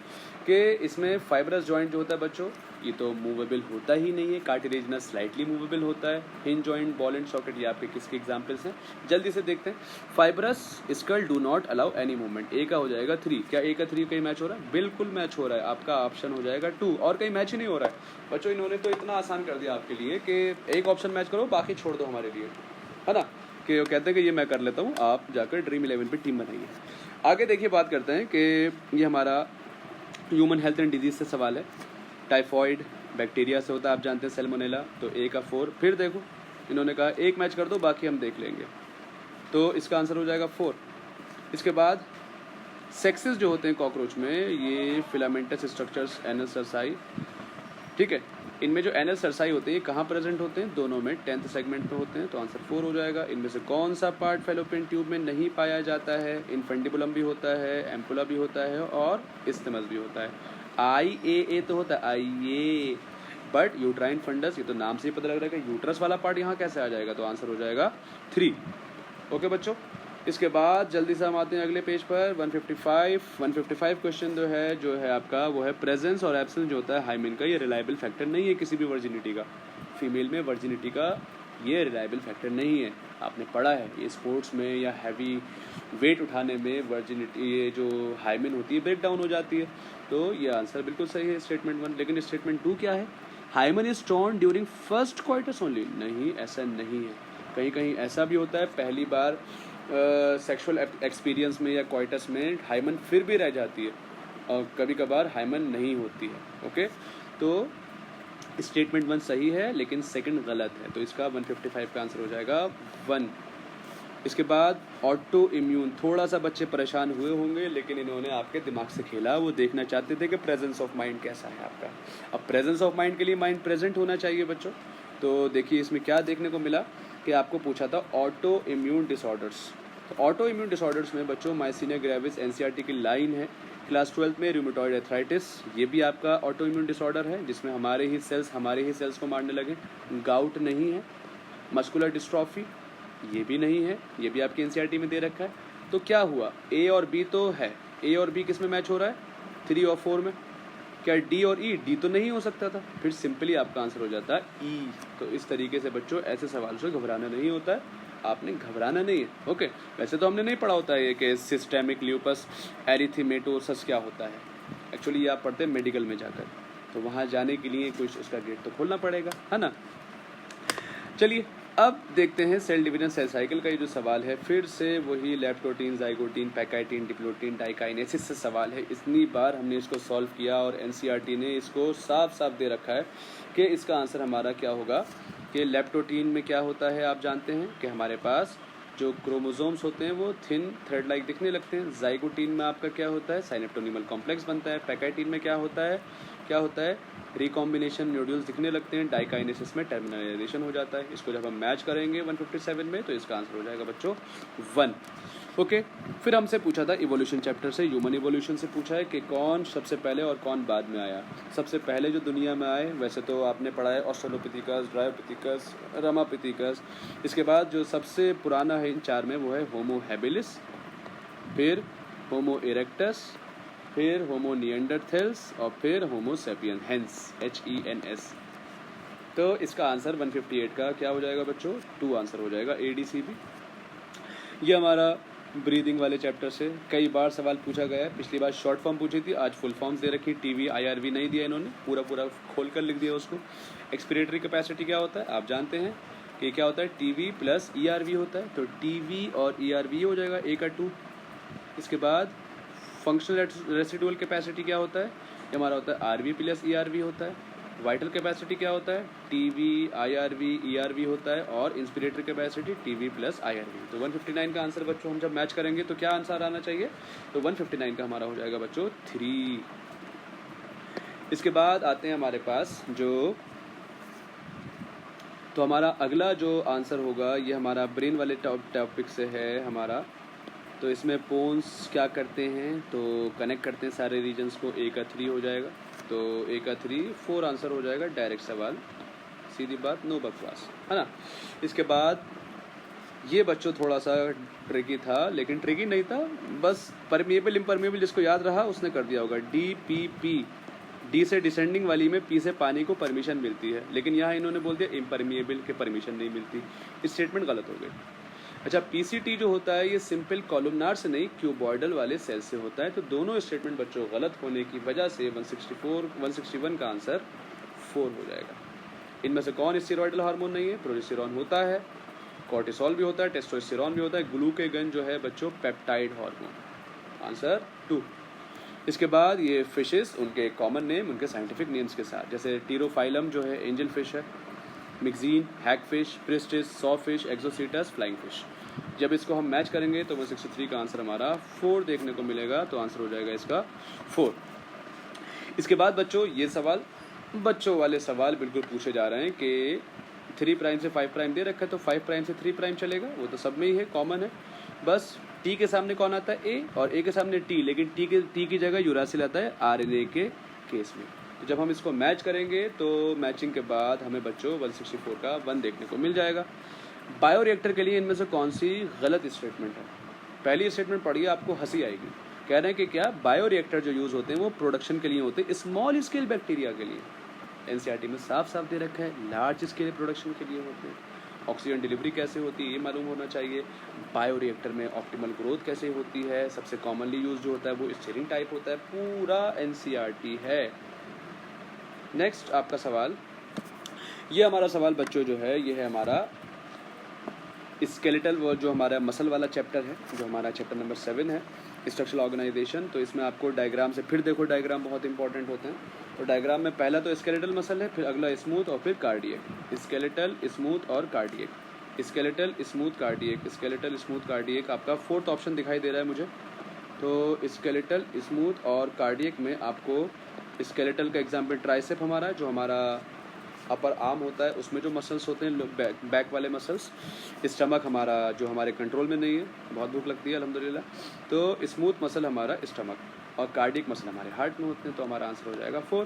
कि इसमें फाइब्रस जॉइंट जो होता है बच्चों ये तो मूवेबल होता ही नहीं है, कार्टिलेजिनस स्लाइटली मूवेबल होता है। Hinge joint, ball and socket, ये आपके किसके एग्जांपल्स हैं, जल्दी से देखते हैं। Fibrous skull do not allow any movement, A का हो जाएगा 3। क्या A का 3 कहीं मैच हो रहा है, बिल्कुल मैच हो रहा है, आपका ऑप्शन हो जाएगा 2, और कहीं मैच ही नहीं हो रहा है बच्चों। इन्होंने तो इतना आसान कर दिया आपके लिए कि एक ऑप्शन मैच करो बाकी छोड़ दो हमारे लिए, है ना, कि वो कहते हैं कि ये मैं कर लेता हूँ, आप जाकर ड्रीम 11 पे टीम बनाइए। आगे देखिए बात करते हैं कि ये हमारा ह्यूमन हेल्थ एंड डिजीज से सवाल है। टाइफॉइड बैक्टीरिया से होता है, आप जानते हैं, सैल्मोनेला, तो A का 4। फिर देखो इन्होंने कहा एक मैच कर दो बाकी हम देख लेंगे, तो इसका आंसर हो जाएगा 4। इसके बाद सेक्सेस जो होते हैं कॉकरोच में, ये फिलामेंटस स्ट्रक्चर्स एनल सरसाई, ठीक है, इनमें जो एनल सरसाई होते हैं ये कहाँ प्रेजेंट होते हैं, दोनों में 10th सेगमेंट पे होते हैं, तो आंसर 4 हो जाएगा। इनमें से कौन सा पार्ट फेलोपियन ट्यूब में नहीं पाया जाता है, इनफेंडिबुलम भी होता है, एम्पुला भी होता है और इस्थिमस भी होता है। IAA तो होता है IA, बट यूट्राइन फंडस, ये तो नाम से ही पता लग रहा है कि यूट्रस वाला पार्ट यहाँ कैसे आ जाएगा, तो आंसर हो जाएगा 3। ओके बच्चों, इसके बाद जल्दी से हम आते हैं अगले पेज पर। 155 क्वेश्चन जो है आपका वो है प्रेजेंस और एब्सेंस जो होता है हाइमेन का, ये रिलायबल फैक्टर नहीं है किसी भी वर्जिनिटी का। फीमेल में वर्जिनिटी का ये रिलायबल फैक्टर नहीं है, आपने पढ़ा है, ये स्पोर्ट्स में या हैवी वेट उठाने में वर्जिनिटी, ये जो हाइमेन होती है ब्रेक डाउन हो जाती है, तो ये आंसर बिल्कुल सही है स्टेटमेंट 1। लेकिन स्टेटमेंट 2 क्या है, hymen is torn during first quarters only, नहीं, ऐसा नहीं है। कहीं कहीं ऐसा भी होता है पहली बार सेक्सुअल एक्सपीरियंस में या क्वाइटस में हाइमन फिर भी रह जाती है, और कभी कभार हाइमन नहीं होती है। ओके, तो स्टेटमेंट 1 सही है लेकिन सेकंड गलत है, तो इसका 155 का आंसर हो जाएगा 1। इसके बाद ऑटो इम्यून, थोड़ा सा बच्चे परेशान हुए होंगे, लेकिन इन्होंने आपके दिमाग से खेला, वो देखना चाहते थे कि प्रेजेंस ऑफ माइंड कैसा है आपका। अब प्रेजेंस ऑफ माइंड के लिए माइंड प्रेजेंट होना चाहिए बच्चों, तो देखिए इसमें क्या देखने को मिला कि आपको पूछा था ऑटो इम्यून डिसऑर्डर्स। तो ऑटो इम्यून डिसऑर्डर्स में बच्चों माइसीनिया ग्रेविस NCERT की लाइन है। क्लास 12 में रूमेटॉइड आर्थराइटिस, ये भी आपका ऑटो इम्यून डिसऑर्डर है जिसमें हमारे ही सेल्स को मारने लगे, गाउट नहीं है। मस्कुलर डिस्ट्रॉफी, ये भी नहीं है, ये भी आपके एनसीईआरटी में दे रखा है। तो क्या हुआ, ए और बी तो है, ए और बी किस में मैच हो रहा है, 3 और 4 में। क्या डी और ई, डी तो नहीं हो सकता था, फिर सिंपली आपका आंसर हो जाता है ई। तो इस तरीके से बच्चों ऐसे सवाल से घबराना नहीं होता है, आपने घबराना नहीं है। ओके, वैसे तो हमने नहीं पढ़ा होता है कि सिस्टेमिक ल्यूपस एरिथेमेटोसस क्या होता है, एक्चुअली ये आप पढ़ते हैं मेडिकल में जाकर, तो वहाँ जाने के लिए कुछ उसका गेट तो खोलना पड़ेगा, है ना। चलिए अब देखते हैं सेल डिवीजन सेल साइकिल का ये जो सवाल है, फिर से वही leptotene, zygotene, pachytene, diplotene, diakinesis से सवाल है। इतनी बार हमने इसको सॉल्व किया और एनसीईआरटी ने इसको साफ साफ दे रखा है कि इसका आंसर हमारा क्या होगा। कि लेप्टोटीन में क्या होता है आप जानते हैं कि हमारे पास जो क्रोमोसोम्स होते हैं वो थिन थ्रेड लाइक दिखने लगते हैं। जाइगोटीन में आपका क्या होता है, साइनेप्टोनिमल कॉम्प्लेक्स बनता है। पैकाइटीन में क्या होता है रिकॉम्बिनेशन न्यूड्यूल्स दिखने लगते हैं। डाइकाइनेसिस में टर्मिनलाइजेशन हो जाता है। इसको जब हम मैच करेंगे 157 में तो इसका आंसर हो जाएगा बच्चों 1। ओके, फिर हमसे पूछा था इवोल्यूशन चैप्टर से, ह्यूमन इवोल्यूशन से पूछा है कि कौन सबसे पहले और कौन बाद में आया। सबसे पहले जो दुनिया में आए वैसे तो आपने पढ़ा है ऑस्ट्रेलोपिथिकस, ड्रायोपिथिकस, रमापिथिकस। इसके बाद जो सबसे पुराना है इन 4 में वो है होमो हैबिलिस, फिर होमो इरेक्टस, फिर होमो निएंडरथैल्स और फिर होमो सैपियन, हेंस HENS। तो इसका आंसर 158 का क्या हो जाएगा बच्चों, 2 आंसर हो जाएगा ADCB। ये हमारा ब्रीदिंग वाले चैप्टर से कई बार सवाल पूछा गया है। पिछली बार शॉर्ट फॉर्म पूछी थी, आज फुल फॉर्म्स दे रखी। TV IRV नहीं दिया इन्होंने, पूरा खोल कर लिख दिया उसको। एक्सपिरेटरी कैपेसिटी क्या होता है आप जानते हैं कि क्या होता है, TV प्लस ERV होता है। तो TV और ERV हो जाएगा A का 2। इसके बाद फंक्शनल रेसिडुअल कैपेसिटी क्या होता है, ये हमारा होता है RV प्लस ERV होता है। वाइटल कैपेसिटी क्या होता है, TV IRV ERV होता है। और inspiratory capacity TV plus IRV। तो 159 का आंसर बच्चों हम जब मैच करेंगे तो क्या आंसर आना चाहिए, तो 159 का हमारा हो जाएगा बच्चों 3। इसके बाद आते हैं हमारे पास जो, तो हमारा अगला जो आंसर होगा ये हमारा ब्रेन वाले टॉपिक से है हमारा। तो इसमें पोन्स क्या करते हैं, तो कनेक्ट करते हैं सारे रीजन्स को। A का 3 हो जाएगा, तो A का 3 4 आंसर हो जाएगा। डायरेक्ट सवाल, सीधी बात, नो बकवास, है ना। इसके बाद ये बच्चों थोड़ा सा ट्रिकी था, लेकिन ट्रिकी नहीं था, बस परमिएबल इम्परमिएबल जिसको याद रहा उसने कर दिया होगा। DPP, डी से डिसेंडिंग वाली में P से पानी को परमिशन मिलती है, लेकिन यहाँ इन्होंने बोल दिया इम्परमिएबल के परमिशन नहीं मिलती। इस स्टेटमेंट गलत हो गई। अच्छा, PCT जो होता है ये सिंपल कॉलमनार से नहीं क्यूबॉइडल वाले सेल से होता है। तो दोनों स्टेटमेंट बच्चों गलत होने की वजह से 161 का आंसर 4 हो जाएगा। इनमें से कौन स्टेरॉइडल हार्मोन नहीं है, प्रोजेस्टेरॉन होता है, कॉर्टिसोल भी होता है, टेस्टोस्टेरॉन भी होता है, ग्लूकेगन जो है बच्चों पेप्टाइड हार्मोन, आंसर 2। इसके बाद ये फिशेस, उनके कॉमन नेम उनके साइंटिफिक नेम्स के साथ, जैसे टीरोफाइलम जो है एंजल फिश है, Myxine, hagfish, Pristis, sawfish, Exocoetus, flying fish. जब इसको हम मैच करेंगे तो 163 का आंसर हमारा 4 देखने को मिलेगा, तो आंसर हो जाएगा इसका 4। इसके बाद बच्चों ये सवाल, बच्चों वाले सवाल बिल्कुल पूछे जा रहे हैं कि 3 प्राइम से 5 प्राइम दे रखा है, तो 5 प्राइम से 3 प्राइम चलेगा, वो तो सब में ही है, कॉमन है। बस T के सामने कौन आता है, A, और A के सामने T, लेकिन T की जगह यूरासिल आता है RNA के केस में। तो जब हम इसको मैच करेंगे तो मैचिंग के बाद हमें बच्चों 164 का 1 देखने को मिल जाएगा। बायोरिएक्टर के लिए इनमें से कौन सी गलत स्टेटमेंट है, पहली स्टेटमेंट पढ़िए, आपको हंसी आएगी। कह रहे हैं कि क्या बायोरिएक्टर जो यूज़ होते हैं वो प्रोडक्शन के लिए होते हैं, स्मॉल स्केल बैक्टीरिया के लिए। एनसीईआरटी में साफ साफ दे रखा है लार्ज स्केल प्रोडक्शन के लिए होते हैं। ऑक्सीजन डिलीवरी कैसे होती है ये मालूम होना चाहिए। बायोरिएक्टर में ऑप्टिमल ग्रोथ कैसे होती है, सबसे कॉमनली यूज जो होता है वो स्टीयरिंग टाइप होता है, पूरा एनसीईआरटी है। नेक्स्ट आपका सवाल, ये हमारा सवाल बच्चों जो है ये है हमारा स्केलेटल, वो जो हमारा मसल वाला चैप्टर है, जो हमारा चैप्टर नंबर 7 है, स्ट्रक्चरल ऑर्गेनाइजेशन। तो इसमें आपको डायग्राम से, फिर देखो डायग्राम बहुत इंपॉर्टेंट होते हैं। तो डायग्राम में पहला तो स्केलेटल मसल है, फिर अगला स्मूथ और फिर कार्डियक। स्केलेटल, स्मूथ और cardiac, skeletal, smooth, cardiac, skeletal, smooth, cardiac. आपका 4th ऑप्शन दिखाई दे रहा है मुझे। तो स्केलेटल, स्मूथ और कार्डियक में आपको स्केलेटल का एग्जाम्पल ट्राइसेप हमारा, जो हमारा अपर आर्म होता है, उसमें जो मसल्स होते हैं बैक वाले मसल्स। स्टमक हमारा जो हमारे कंट्रोल में नहीं है, बहुत भूख लगती है अल्हम्दुलिल्लाह, तो स्मूथ मसल हमारा स्टमक, और कार्डियक मसल हमारे हार्ट में होते हैं। तो हमारा आंसर हो जाएगा 4।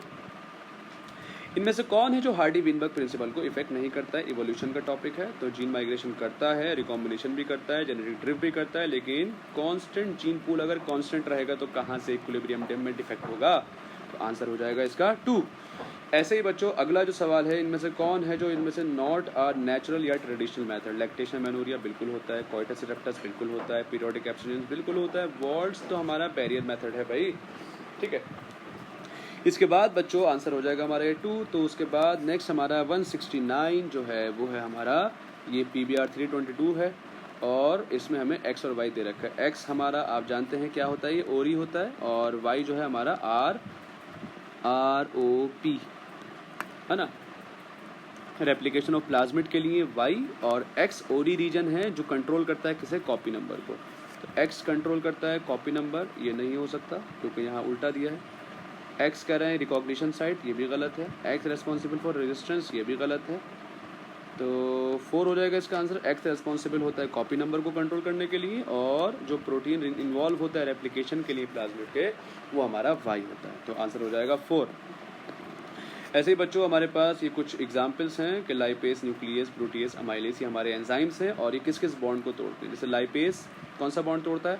इनमें से कौन है जो हार्डी विनबर्ग प्रिंसिपल को इफेक्ट नहीं करता है? इवोल्यूशन का टॉपिक है, तो जीन माइग्रेशन करता है, रिकॉम्बिनेशन भी करता है, जेनेटिक ड्रिफ्ट भी करता है, लेकिन कांस्टेंट जीन पूल अगर कांस्टेंट रहेगा तो कहाँ से इक्विलिब्रियम में डिफेक्ट होगा? तो आंसर हो जाएगा इसका 2। ऐसे ही बच्चों अगला जो सवाल है, इनमें से कौन है जो इनमें से नॉट आर नेचुरल या ट्रेडिशनल मेथड? लैक्टेशन मेनोरिया बिल्कुल होता है, कोइटस इंटररप्टस बिल्कुल होता है, पीरियोडिक एब्स्टिनेंस बिल्कुल होता है, वॉल्ट्स तो हमारा बैरियर मेथड है भाई, ठीक है। इसके बाद बच्चों आंसर हो जाएगा हमारा 2। तो उसके बाद नेक्स्ट हमारा 169 जो है वो है हमारा ये PBR 322 है, और इसमें हमें x और y दे रखा है। x हमारा आप जानते हैं क्या होता है, ये ओरी होता है, और y जो है हमारा ROP है ना, रेप्लिकेशन ऑफ प्लाज्मिड के लिए y, और x ओरी रीजन है जो कंट्रोल करता है किसे? कॉपी नंबर को। तो x कंट्रोल करता है कॉपी नंबर, ये नहीं हो सकता क्योंकि यहाँ उल्टा दिया है। x कह रहे हैं रिकॉग्निशन साइट, ये भी गलत है। x रेस्पॉन्सिबल फॉर रेजिस्टेंस, ये भी गलत है। तो 4 हो जाएगा इसका आंसर। x रेस्पॉन्सिबल होता है कॉपी नंबर को कंट्रोल करने के लिए, और जो प्रोटीन इन्वॉल्व होता है रेप्लिकेशन के लिए प्लाज्मिड के, वो हमारा y होता है। तो आंसर हो जाएगा 4। ऐसे ही बच्चों हमारे पास ये कुछ एग्जाम्पल्स हैं कि लाइपेस, न्यूक्लियस, प्रोटीएस, अमाइलेस, ये हमारे एंजाइम्स हैं, और ये किस किस बॉन्ड को तोड़ते हैं। जैसे लाइपेस कौन सा बॉन्ड तोड़ता है?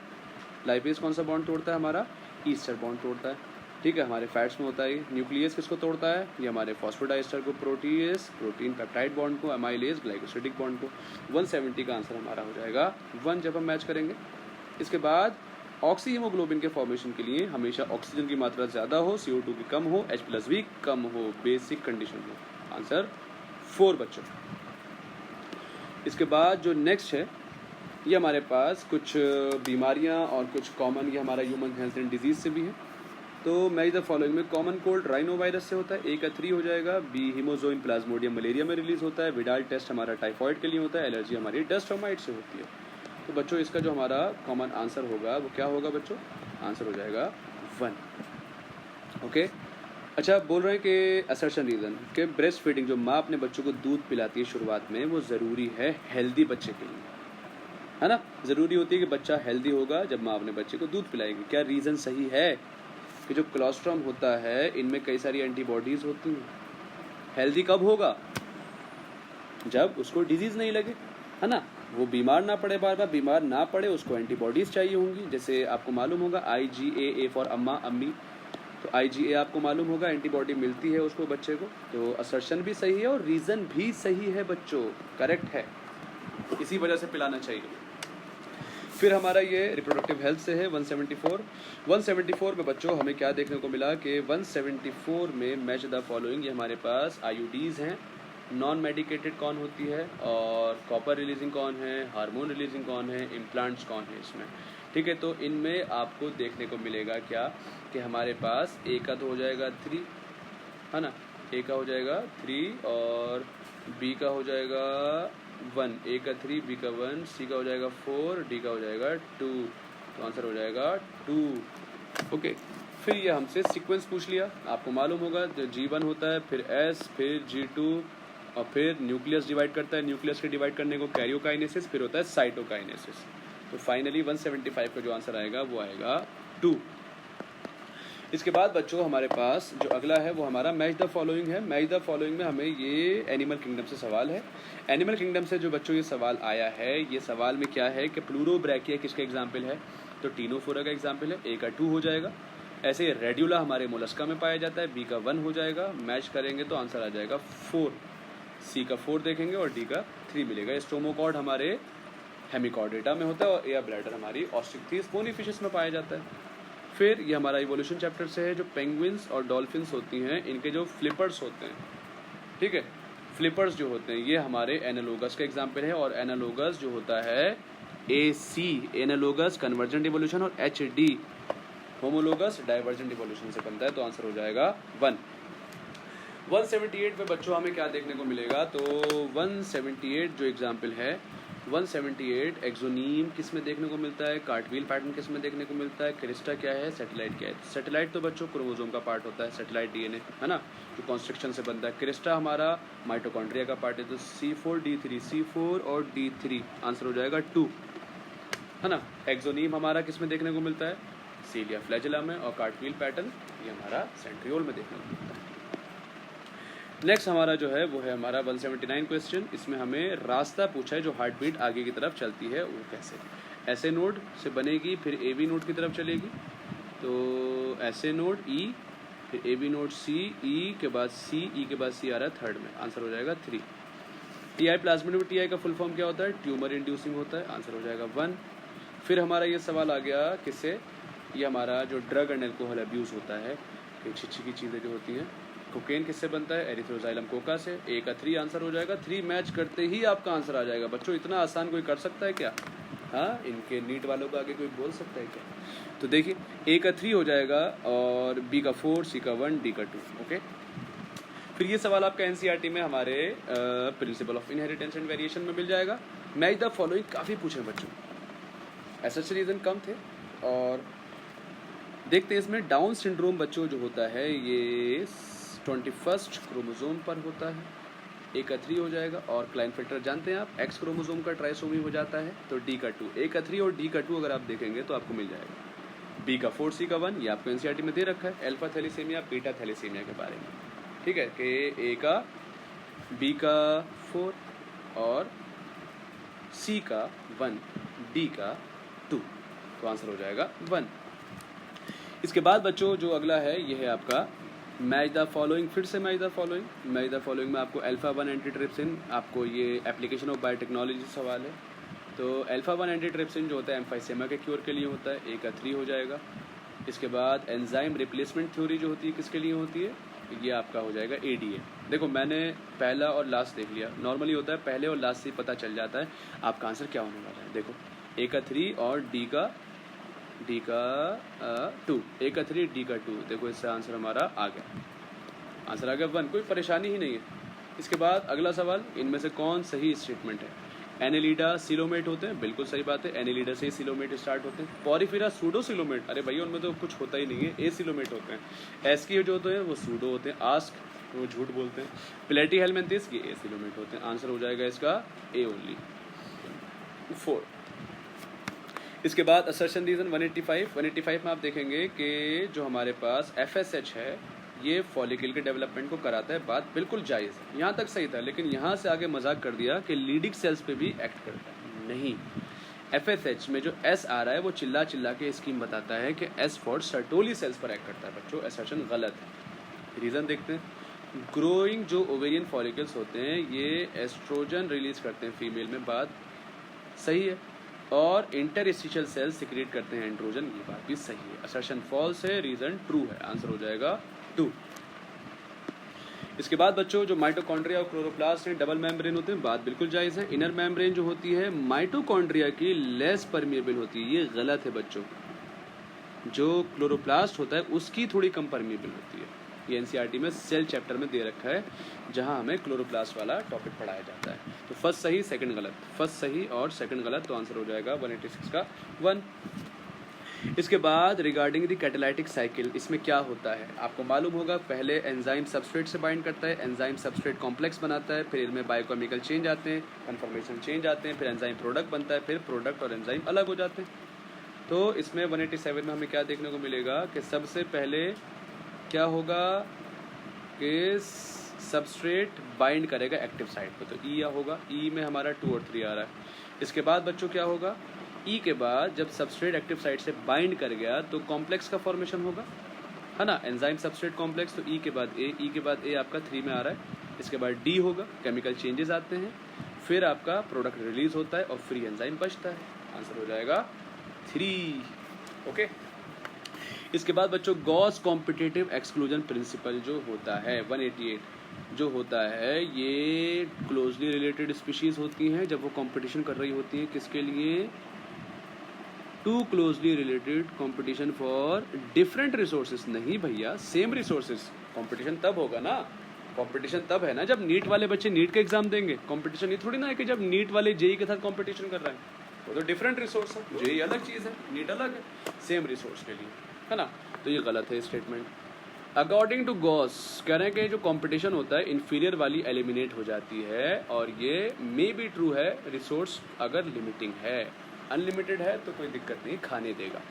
लाइपेस कौन सा बॉन्ड तोड़ता है? हमारा ईस्टर बॉन्ड तोड़ता है, ठीक है, हमारे फैट्स में होता है। न्यूक्लियस किसको तोड़ता है? ये हमारे फॉस्फोडाइस्टर को, प्रोटीएस प्रोटीन पेप्टाइड बॉन्ड को, अमाइलेज ग्लाइकोसिडिक बॉन्ड को। 170 का आंसर हमारा हो जाएगा 1 जब हम मैच करेंगे। इसके बाद ऑक्सी हीमोग्लोबिन के फॉर्मेशन के लिए हमेशा ऑक्सीजन की मात्रा ज़्यादा हो, CO2 की कम हो, H+V कम हो, बेसिक कंडीशन हो। आंसर 4 बच्चों। इसके बाद जो नेक्स्ट है, ये हमारे पास कुछ बीमारियां और कुछ कॉमन, ये हमारा ह्यूमन हेल्थ एंड डिजीज से भी है। तो मैच द फॉलोइंग में कॉमन कोल्ड राइनो वायरस से होता है, A का 3 हो जाएगा। B हीमोजोइन प्लाज्मोडियम मलेरिया में रिलीज होता है। विडाल टेस्ट हमारा टाइफॉइड के लिए होता है। एलर्जी हमारी डस्ट और माइट से होती है। तो बच्चों इसका जो हमारा कॉमन आंसर होगा वो क्या होगा बच्चों? आंसर हो जाएगा 1। ओके, अच्छा बोल रहे हैं कि असर्शन रीज़न कि ब्रेस्ट फीडिंग, जो माँ अपने बच्चों को दूध पिलाती है शुरुआत में, वो ज़रूरी है हेल्दी बच्चे के लिए, है ना। ज़रूरी होती है कि बच्चा हेल्दी होगा जब माँ अपने बच्चे को दूध पिलाएगी। क्या रीज़न सही है कि जो कोलेस्ट्रॉल होता है इनमें कई सारी एंटीबॉडीज़ होती हैं। हेल्दी कब होगा? जब उसको डिजीज़ नहीं लगे, है ना, वो बीमार ना पड़े, बार बार बीमार ना पड़े, उसको एंटीबॉडीज़ चाहिए होंगी। जैसे आपको मालूम होगा IgA फॉर अम्मा, अम्मी, तो IgA आपको मालूम होगा, एंटीबॉडी मिलती है उसको बच्चे को। तो असर्शन भी सही है और रीज़न भी सही है बच्चों, करेक्ट है, इसी वजह से पिलाना चाहिए। फिर हमारा ये रिप्रोडक्टिव हेल्थ से है 174 में बच्चों हमें क्या देखने को मिला कि 174 में मैच द फॉलोइंग, ये हमारे पास IUDs हैं। नॉन मेडिकेटेड कौन होती है, और कॉपर रिलीजिंग कौन है, हार्मोन रिलीजिंग कौन है, इम्प्लांट्स कौन है इसमें, ठीक है। तो इनमें आपको देखने को मिलेगा क्या कि हमारे पास A का तो हो जाएगा 3, है ना, A का हो जाएगा 3 और B का हो जाएगा 1, A का 3, B का 1, C का हो जाएगा 4, D का हो जाएगा 2। तो आंसर हो जाएगा 2। ओके, फिर ये हमसे सीक्वेंस पूछ लिया। आपको मालूम होगा G1 होता है, फिर S, फिर G2, और फिर न्यूक्लियस डिवाइड करता है। न्यूक्लियस के डिवाइड करने को कैरियोकाइनेसिस, फिर होता है साइटोकाइनेसिस। तो फाइनली 175 का जो आंसर आएगा वो आएगा 2। इसके बाद बच्चों हमारे पास जो अगला है वो हमारा मैच द फॉलोइंग है। मैच द फॉलोइंग में हमें ये एनिमल किंगडम से सवाल है। एनिमल किंगडम से जो बच्चों ये सवाल आया है, ये सवाल में क्या है कि प्लूरोब्रैकिया किसका एग्जाम्पल है? तो टीनोफोरा का एग्जाम्पल है। A का 2 हो जाएगा। ऐसे रेड्यूला हमारे मोलस्का में पाया जाता है। B का 1 हो जाएगा। मैच करेंगे तो आंसर आ जाएगा 4। C का 4 देखेंगे और D का 3 मिलेगा। स्टोमोकॉर्ड हमारे हेमिकॉर्डेटा में होता है और एयर ब्लैडर हमारी ऑस्ट्रिक्थीस बोनी फिशेस में पाया जाता है। फिर ये हमारा इवोल्यूशन चैप्टर से है। जो पेंगुइन्स और डॉल्फिन्स होती हैं, इनके जो फ्लिपर्स होते हैं, ठीक है, फ्लिपर्स जो होते हैं ये हमारे एनालोगस का एग्जाम्पल है। और एनालोगस जो होता है AC एनालोगस कन्वर्जेंट इवोल्यूशन, और HD होमोलोगस डाइवर्जेंट इवोल्यूशन से बनता है। तो आंसर हो जाएगा 1। 178 में बच्चों हमें क्या देखने को मिलेगा? तो 178 जो एग्जाम्पल है, 178 एक्सोनीम किस में देखने को मिलता है? कार्टवील पैटर्न किस में देखने को मिलता है? क्रिस्टा क्या है? सैटेलाइट क्या है? सैटेलाइट तो बच्चों क्रोमोसोम का पार्ट होता है, सैटेलाइट DNA, है ना, जो कॉन्स्ट्रक्शन से बनता है। क्रिस्टा हमारा माइटोकॉन्ड्रिया का पार्ट है। तो C4D3, C4 और D3 आंसर हो जाएगा 2, है ना। एक्सोनीम हमारा किस में देखने को मिलता है? सीलिया फ्लैजेला में। और कार्टवील पैटर्न ये हमारा सेंट्रियोल में देखने को मिलता है। नेक्स्ट हमारा जो है वो है हमारा 179 क्वेश्चन। इसमें हमें रास्ता पूछा है जो हार्ट बीट आगे की तरफ चलती है वो कैसे। ऐसे नोड से बनेगी, फिर ए बी नोड की तरफ चलेगी, तो ऐसे नोड ई, फिर ए बी नोड सी, ई के बाद सी, ई के बाद सी आ रहा है थर्ड में, आंसर हो जाएगा 3। टी आई प्लाज्मेटिक टी आई का फुल फॉर्म क्या होता है? ट्यूमर इंड्यूसिंग होता है, आंसर हो जाएगा 1। फिर हमारा ये सवाल आ गया किससे, ये हमारा जो ड्रग एंड एल्कोहल अब्यूज़ होता है, कि छिछी की चीज़ें जो होती हैं, कोकेन किससे बनता है? एरिथ्रोजाइलम कोका से। ए का 3 आंसर हो जाएगा। 3 मैच करते ही आपका आंसर आ जाएगा। बच्चों इतना आसान कोई कर सकता है क्या? हाँ, इनके नीट वालों को आगे कोई बोल सकता है क्या? तो देखिए ए का 3 हो जाएगा और बी का 4, सी का 1, डी का 2। ओके, फिर ये सवाल आपका एनसीईआरटी में हमारे principle of inheritance and variation में मिल जाएगा। मैच द फॉलोइंग काफ़ी पूछे बच्चों, ऐसा रीज़न कम थे। और देखते हैं इसमें डाउन सिंड्रोम बच्चों जो होता है ये 21 क्रोमोसोम पर होता है। ए का 3 हो जाएगा और क्लाइनफेल्टर जानते हैं आप, एक्स क्रोमोसोम का ट्राइसोमी हो जाता है, तो डी का 2। ए का 3 और डी का 2 अगर आप देखेंगे तो आपको मिल जाएगा। बी का 4, सी का 1, ये आपको एनसीईआरटी में दे रखा है। अल्फा थैलेसीमिया, बीटा थैलेसीमिया के बारे में, ठीक है, कि ए का, बी का 4 और सी का 1, डी का 2, तो आंसर हो जाएगा 1। इसके बाद बच्चों जो अगला है ये है आपका मैच द फॉलोइंग। फिर से match the following. Match the following में आपको अल्फा 1 एंटीट्रिप्सिन, आपको ये एप्लीकेशन ऑफ बायोटेक्नोलॉजी सवाल है। तो अल्फा 1 एंटीट्रिप्सिन जो होता है एम्फाइसेमा के क्योर के लिए होता है, ए का 3 हो जाएगा। इसके बाद एंजाइम रिप्लेसमेंट थ्योरी जो होती है किसके लिए होती है, ये आपका हो जाएगा एडीए। देखो मैंने पहला और लास्ट देख लिया, नॉर्मली होता है पहले और लास्ट से पता चल जाता है आपका आंसर क्या होने वाला है। देखो ए का 3 और डी का 2, ए का 3, डी का 2, देखो इससे आंसर हमारा आ गया, आंसर आ गया 1, कोई परेशानी ही नहीं है। इसके बाद अगला सवाल, इनमें से कौन सही स्टेटमेंट है? एनेलिडा सिलोमेट होते हैं, बिल्कुल सही बात है, एनेलिडा से सिलोमेट स्टार्ट होते हैं। पॉरीफेरा सूडो सिलोमेट, अरे भैया उनमें तो कुछ होता ही नहीं है, ए सिलोमेट होते हैं। एस्की जो होते हैं वो सूडो होते हैं, आस्क वो झूठ बोलते हैं। प्लेटी हेलमेंथिस ये ए सिलोमेट होते हैं, आंसर हो जाएगा इसका ए ओनली 4। इसके बाद असर्शन रीजन 185 में आप देखेंगे कि जो हमारे पास FSH है ये फॉलिकल के डेवलपमेंट को कराता है, बात बिल्कुल जायज़ है, यहाँ तक सही था। लेकिन यहाँ से आगे मजाक कर दिया कि लीडिंग सेल्स पे भी एक्ट करता है, नहीं। FSH में जो S आ रहा है वो चिल्ला चिल्ला के स्कीम बताता है कि S फॉर सर्टोली सेल्स पर एक्ट करता है। बच्चों असर्शन गलत है, रीज़न देखते हैं। ग्रोइंग जो ओवेरियन फॉलिकल्स होते हैं ये एस्ट्रोजन रिलीज करते हैं फीमेल में, बात सही है। और इंटरस्टिशियल सेल्स सिक्रेट करते हैं एंड्रोजन, ये बात भी सही है। असर्शन फॉल्स है, रीजन ट्रू है, आंसर हो जाएगा 2। इसके बाद बच्चों जो माइटोकॉन्ड्रिया और क्लोरोप्लास्ट हैं डबल मेम्ब्रेन होते हैं, बात बिल्कुल जायज़ है। इनर मेम्ब्रेन जो होती है माइटोकॉन्ड्रिया की लेस परमिएबल होती है, ये गलत है बच्चों। जो क्लोरोप्लास्ट होता है उसकी थोड़ी कम परमिएबल होती है, ये एनसीईआरटी में सेल चैप्टर में दे रखा है जहां हमें क्लोरोप्लास्ट वाला टॉपिक पढ़ाया जाता है। तो फर्स्ट सही सेकंड गलत, फर्स्ट सही और सेकंड गलत, तो आंसर हो जाएगा 186 का 1। इसके बाद रिगार्डिंग द कैटालाइटिक साइकिल, इसमें क्या होता है आपको मालूम होगा। पहले एंजाइम सबस्ट्रेट से बाइंड करता है, एंजाइम सबस्ट्रेट कॉम्प्लेक्स बनाता है, फिर इनमें बायोकेमिकल चेंज आते हैं, कन्फर्मेशन चेंज आते हैं, फिर एंजाइम प्रोडक्ट बनता है, फिर प्रोडक्ट और एंजाइम अलग हो जाते हैं। तो इसमें 187 में हमें क्या देखने को मिलेगा कि सबसे पहले क्या होगा कि सबस्ट्रेट बाइंड करेगा एक्टिव साइट पे, तो ई होगा, ई में हमारा 2 और 3 आ रहा है। इसके बाद बच्चों क्या होगा, ई के बाद जब सबस्ट्रेट एक्टिव साइट से बाइंड कर गया तो कॉम्प्लेक्स का फॉर्मेशन होगा, है ना, एंजाइम सबस्ट्रेट कॉम्प्लेक्स। तो ई के बाद ए, ई के बाद ए आपका 3 में आ रहा है। इसके बाद डी होगा, केमिकल चेंजेस आते हैं, फिर आपका प्रोडक्ट रिलीज होता है और फ्री एंजाइम बचता है, आंसर हो जाएगा 3। ओके, इसके बाद बच्चों गॉस कॉम्पिटिटिव एक्सक्लूजन प्रिंसिपल जो होता है 188 जो होता है, ये क्लोजली रिलेटेड स्पीशीज होती हैं जब वो कंपटीशन कर रही होती हैं, किसके लिए, two closely related competition for different resources. नहीं भैया, सेम रिसोर्सेज। कंपटीशन तब होगा ना, कंपटीशन तब है ना जब नीट वाले बच्चे नीट का एग्जाम देंगे। कंपटीशन ये थोड़ी ना है कि जब नीट वाले जेई के साथ कंपटीशन कर रहे हैं, वो तो डिफरेंट रिसोर्स है, जेई अलग चीज़ है, नीट अलग है, सेम रिसोर्स के लिए, है ना। तो ये गलत है स्टेटमेंट। अकॉर्डिंग टू गॉस कह रहे हैं कि जो कंपटीशन होता है इन्फीरियर वाली एलिमिनेट हो जाती है, और ये मे बी ट्रू है रिसोर्स अगर लिमिटिंग है, अनलिमिटेड है तो कोई दिक्कत नहीं, खाने देगा।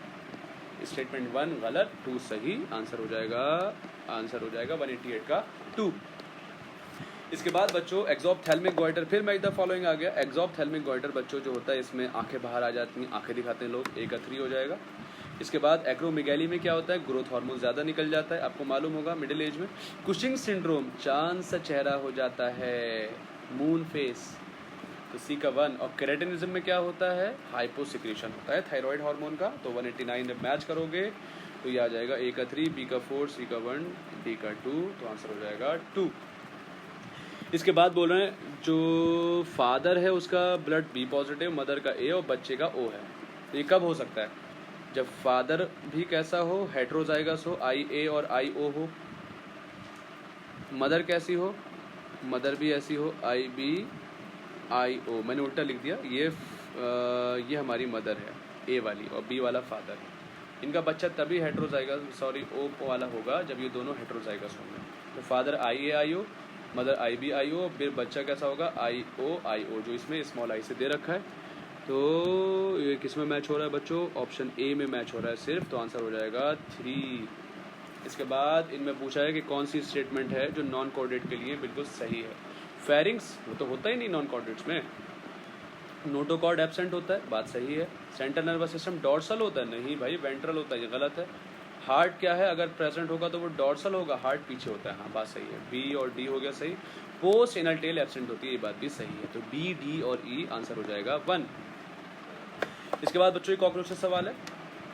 स्टेटमेंट 1 गलत, 2 सही, आंसर हो जाएगा 188 का 2। इसके बाद बच्चों एक्सोप्थेल्मिक गोइटर, फिर मैं द फॉलोइंग आ गया। एक्सोप्थेल्मिक गोइटर बच्चों जो होता है इसमें आंखें बाहर आ जाती हैं, आंखें दिखाते हैं लोग, एक 3 हो जाएगा। इसके बाद एक्रोमेगैली में क्या होता है, ग्रोथ हार्मोन ज़्यादा निकल जाता है, आपको मालूम होगा मिडिल एज में। कुशिंग सिंड्रोम, चांद सा चेहरा हो जाता है, मून फेस, तो सी का 1। और केराटिनिज्म में क्या होता है, हाइपोसिक्रेशन होता है थायराइड हार्मोन का। तो 189 जब मैच करोगे तो ये आ जाएगा ए का 3, बी का 4, सी का 1, डी का 2, तो आंसर हो जाएगा 2। इसके बाद बोल रहे हैं जो फादर है उसका ब्लड बी पॉजिटिव, मदर का ए और बच्चे का ओ है। ये कब हो सकता है, जब फादर भी कैसा हो, हेट्रोजाइगस हो, आई ए और आई ओ हो, मदर कैसी हो, मदर भी ऐसी हो, आई बी आई ओ, मैंने उल्टा लिख दिया, ये हमारी मदर है ए वाली और बी वाला फादर है। इनका बच्चा तभी हेट्रोजाइगस ओ वाला होगा जब ये दोनों हेट्रोजाइगस होंगे। तो father I A I O, mother I B I O, फिर बच्चा कैसा होगा आई ओ, जो इसमें स्मॉल आई से दे रखा है। तो ये किस में मैच हो रहा है बच्चों, ऑप्शन ए में मैच हो रहा है सिर्फ, तो आंसर हो जाएगा 3। इसके बाद इनमें पूछा है कि कौन सी स्टेटमेंट है जो नॉन कोऑर्डिनेट के लिए बिल्कुल सही है। फेरिंग्स वो तो होता ही नहीं नॉन कोऑर्डिनेट्स में, नोटोकॉर्ड एब्सेंट होता है, बात सही है। सेंट्रल नर्वस सिस्टम डॉर्सल होता है, नहीं भाई वेंट्रल होता है, ये गलत है। हार्ट क्या है, अगर प्रेजेंट होगा तो वो डॉर्सल होगा, हार्ट पीछे होता है, हाँ बात सही है, बी और डी हो गया सही। पोस्ट एनल टेल एब्सेंट होती है, ये बात भी सही है, तो बी डी और ई आंसर हो जाएगा 1। इसके बाद बच्चों एक कॉकरोच सवाल है,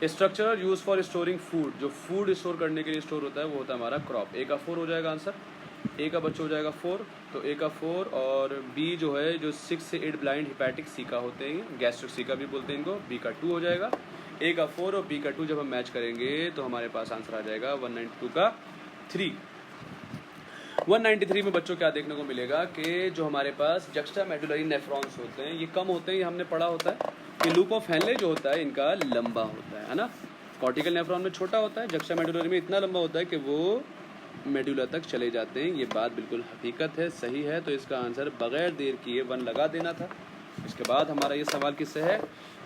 structure use for storing food, जो फूड स्टोर करने के लिए स्टोर होता है वो होता है हमारा क्रॉप। ए का 4 हो जाएगा आंसर, ए का बच्चा हो जाएगा 4, तो ए का 4 और बी जो है जो 6 से 8 ब्लाइंड हिपैटिक सी का होते हैं, गैस्ट्रिक सी का भी बोलते हैं इनको, बी का 2 हो जाएगा। ए का 4 और बी का 2 जब हम मैच करेंगे तो हमारे पास आंसर आ जाएगा 192 का 3। 193 में बच्चों क्या देखने को मिलेगा कि जो हमारे पास जक्स्टा मेडुलरी नेफ्रॉन्स होते हैं ये कम होते हैं, ये हमने पढ़ा होता है कि लूप ऑफ हेनले जो होता है इनका लंबा होता है ना। कॉर्टिकल नेफ्रॉन में छोटा होता है, जक्स्टा मेडुलरी में इतना लंबा होता है कि वो मेडुला तक चले जाते हैं, ये बात बिल्कुल हकीकत है, सही है। तो इसका आंसर बगैर देर किए 1 लगा देना था। इसके बाद हमारा ये सवाल किससे है,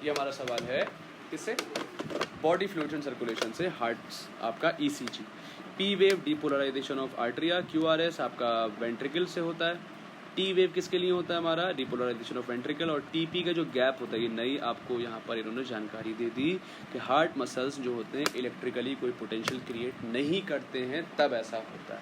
ये हमारा सवाल है किससे, बॉडी फ्लूइड्स एंड सर्कुलेशन से, हार्ट आपका ECG. P wave depolarisation of atria, QRS आपका वेंट्रिकल से होता है। टी वेव किसके लिए होता है हमारा, डिपोलराइजेशन ऑफ वेंट्रिकल। और टीपी का जो गैप होता है, ये नई आपको यहाँ पर इन्होंने जानकारी दे दी कि हार्ट मसल्स जो होते हैं इलेक्ट्रिकली कोई पोटेंशियल क्रिएट नहीं करते हैं, तब ऐसा होता है,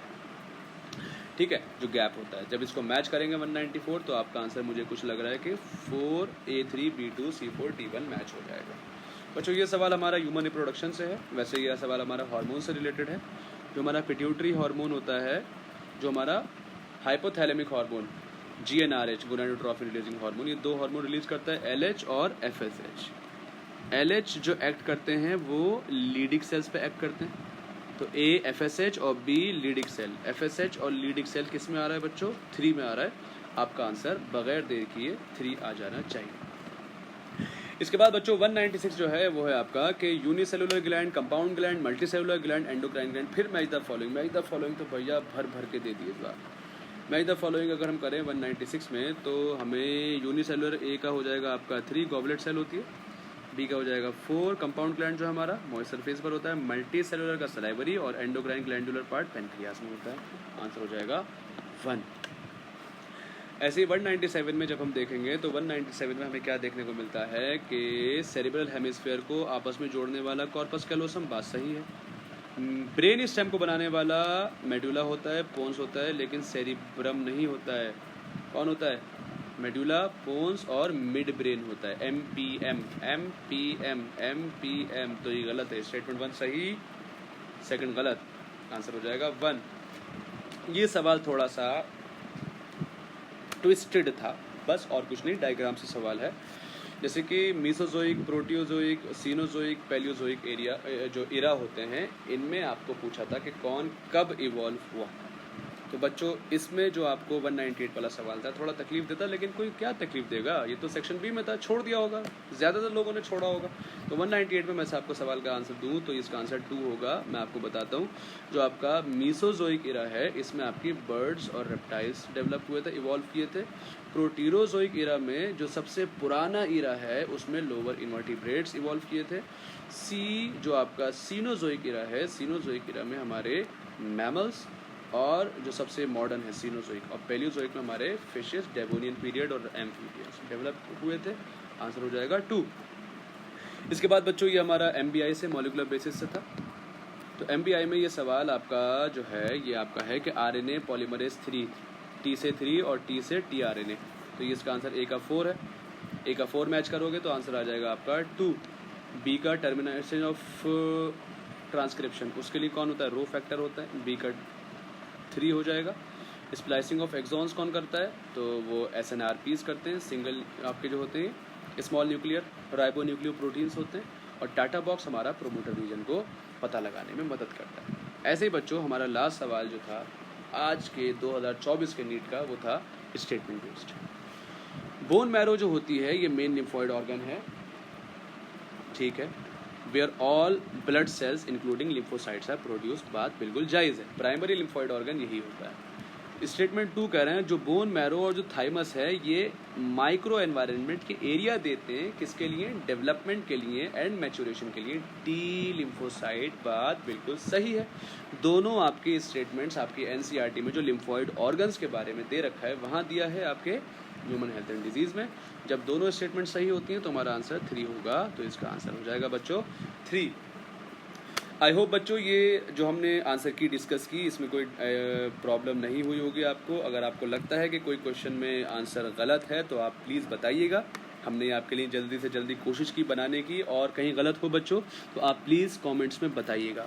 ठीक है, जो गैप होता है। जब इसको मैच करेंगे 194 तो आपका आंसर मुझे कुछ लग रहा है कि 4A3 B2 C4 D1 match हो जाएगा। बच्चों ये सवाल हमारा ह्यूमन रिप्रोडक्शन से है, वैसे ये सवाल हमारा हार्मोन से रिलेटेड है। जो हमारा पिट्यूटरी हार्मोन होता है, जो हमारा hypothalamic hormone GnRH gonadotrophin releasing hormone, ये 2 हार्मोन रिलीज करता है, LH और FSH। LH जो एक्ट करते हैं वो लीडिक सेल्स पे एक्ट करते हैं, तो A FSH और B लीडिक सेल। FSH और लीडिक सेल किस में आ रहा है बच्चों, 3 में आ रहा है। आपका आंसर बगैर देर किए 3 आ जाना चाहिए। इसके बाद बच्चों 196 जो है वो है आपका कि unicellular gland, compound gland, multicellular gland, endocrine gland. फिर match the following, match the following तो भैया भर भर के दे दिए इस बार। मैच द फॉलोइंग अगर हम करें 196 में तो हमें यूनिसेलुलर ए का हो जाएगा आपका 3, गॉबलेट सेल होती है, बी का हो जाएगा 4, कंपाउंड ग्लैंड जो हमारा मॉइस्ट सरफेस पर होता है, मल्टी सेलुलर का सलाइवरी, और एंडोक्राइन ग्लैंडुलर पार्ट पेनक्रियास में होता है। आंसर हो जाएगा 1। ऐसे ही 197 में जब हम देखेंगे तो 197 में हमें क्या देखने को मिलता है कि सेरिब्रल हेमिस्फीयर को आपस में जोड़ने वाला कॉर्पस कैलोसम, बात सही है। ब्रेन स्टेम को बनाने वाला मेडुला होता है, पोन्स होता है, लेकिन सेरिब्रम नहीं होता है। कौन होता है, मेडुला, पोन्स और मिड ब्रेन होता है, MPM MPM MPM। तो ये गलत है, स्टेटमेंट 1 सही, सेकंड गलत, आंसर हो जाएगा 1। ये सवाल थोड़ा सा ट्विस्टेड था बस, और कुछ नहीं, डायग्राम से सवाल है। जैसे कि मीसोजोइक, प्रोटियोजोइक, सीनोजोइक, पैलियोजोइक एरिया जो इरा होते हैं, इनमें आपको पूछा था कि कौन कब इवॉल्व हुआ। तो बच्चों इसमें जो आपको 198 वाला सवाल था थोड़ा तकलीफ देता, लेकिन कोई क्या तकलीफ देगा, ये तो सेक्शन बी में था, छोड़ दिया होगा, ज़्यादातर लोगों ने छोड़ा होगा। तो 198 में मैं से आपको सवाल का आंसर दूं तो इसका आंसर 2 होगा। मैं आपको बताता हूँ, जो आपका मीसोजोइक इरा है इसमें आपकी बर्ड्स और रेप्टाइल्स डेवलप हुए थे, इवॉल्व किए थे। प्रोटीरोजोइक इरा में जो सबसे पुराना इरा है उसमें लोअर इन्वर्टिब्रेट्स इवॉल्व किए थे। सी जो आपका सीनोजोइक इरा है, सीनोजोइक इरा में हमारे मैमल्स और जो सबसे मॉडर्न है सीनोजोइक, और पैलियोजोइक में हमारे फिशेस डेवोनियन पीरियड और एम्फीबियंस डेवलप हुए थे। आंसर हो जाएगा 2। इसके बाद बच्चों ये हमारा MBI से मॉलिकुलर बेसिस से था। तो MBI में ये सवाल आपका जो है ये आपका है कि RNA पॉलीमरेज 3, T से 3 और T से tRNA, तो ये इसका आंसर A का 4 है। A का 4 मैच करोगे तो आंसर आ जाएगा आपका 2। B का टर्मिनेशन ऑफ ट्रांसक्रिप्शन, उसके लिए कौन होता है? रो फैक्टर होता है, B का 3 हो जाएगा। स्प्लाइसिंग ऑफ एक्सॉन्स कौन करता है? तो वो SNRPs करते हैं, सिंगल आपके जो होते हैं small nuclear ribo nucleo proteins होते हैं। और टाटा बॉक्स हमारा प्रोमोटर रीजन को पता लगाने में मदद करता है। ऐसे ही बच्चों हमारा लास्ट सवाल जो था आज के 2024 के नीट का वो था स्टेटमेंट बेस्ड। बोन मैरो जो होती है ये मेन लिम्फॉइड ऑर्गन है, ठीक है, where all blood cells including lymphocytes are produced. बात बिल्कुल जायज़ है, प्राइमरी लिम्फॉइड ऑर्गन यही होता है। स्टेटमेंट 2 कह रहे हैं जो बोन मैरो और जो थाइमस है ये माइक्रो एनवायरनमेंट के एरिया देते हैं, किसके लिए? डेवलपमेंट के लिए एंड मैच्योरेशन के लिए, टी लिम्फोसाइट। बात बिल्कुल सही है। दोनों आपके स्टेटमेंट्स आपकी NCERT में जो लिम्फॉइड ऑर्गन्स के बारे में दे रखा है वहाँ दिया है आपके ह्यूमन हेल्थ एंड डिजीज़ में। जब दोनों स्टेटमेंट सही होती हैं तो हमारा आंसर 3 होगा, तो इसका आंसर हो जाएगा बच्चों 3। आई होप बच्चों ये जो हमने आंसर की डिस्कस की इसमें कोई प्रॉब्लम नहीं हुई होगी आपको। अगर आपको लगता है कि कोई क्वेश्चन में आंसर गलत है तो आप प्लीज़ बताइएगा। हमने आपके लिए जल्दी से जल्दी कोशिश की बनाने की, और कहीं गलत हो बच्चों तो आप प्लीज़ कमेंट्स में बताइएगा।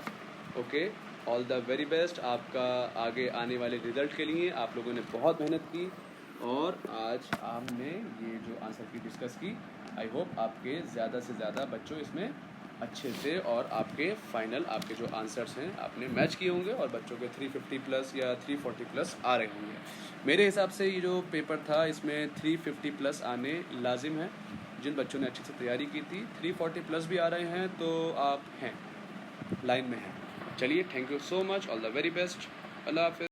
Okay, all the very best आपका आगे आने वाले रिजल्ट के लिए। आप लोगों ने बहुत मेहनत की और आज हमने ये जो आंसर की डिस्कस की, आई होप आपके ज़्यादा से ज़्यादा बच्चों इसमें अच्छे से और आपके फाइनल आपके जो आंसर्स हैं आपने मैच किए होंगे और बच्चों के 350 प्लस या 340 प्लस आ रहे होंगे। मेरे हिसाब से ये जो पेपर था इसमें 350 प्लस आने लाजिम है। जिन बच्चों ने अच्छे से तैयारी की थी 340 प्लस भी आ रहे हैं तो आप हैं लाइन में हैं। चलिए, thank you so much, all the very best, Allah हाफिज़।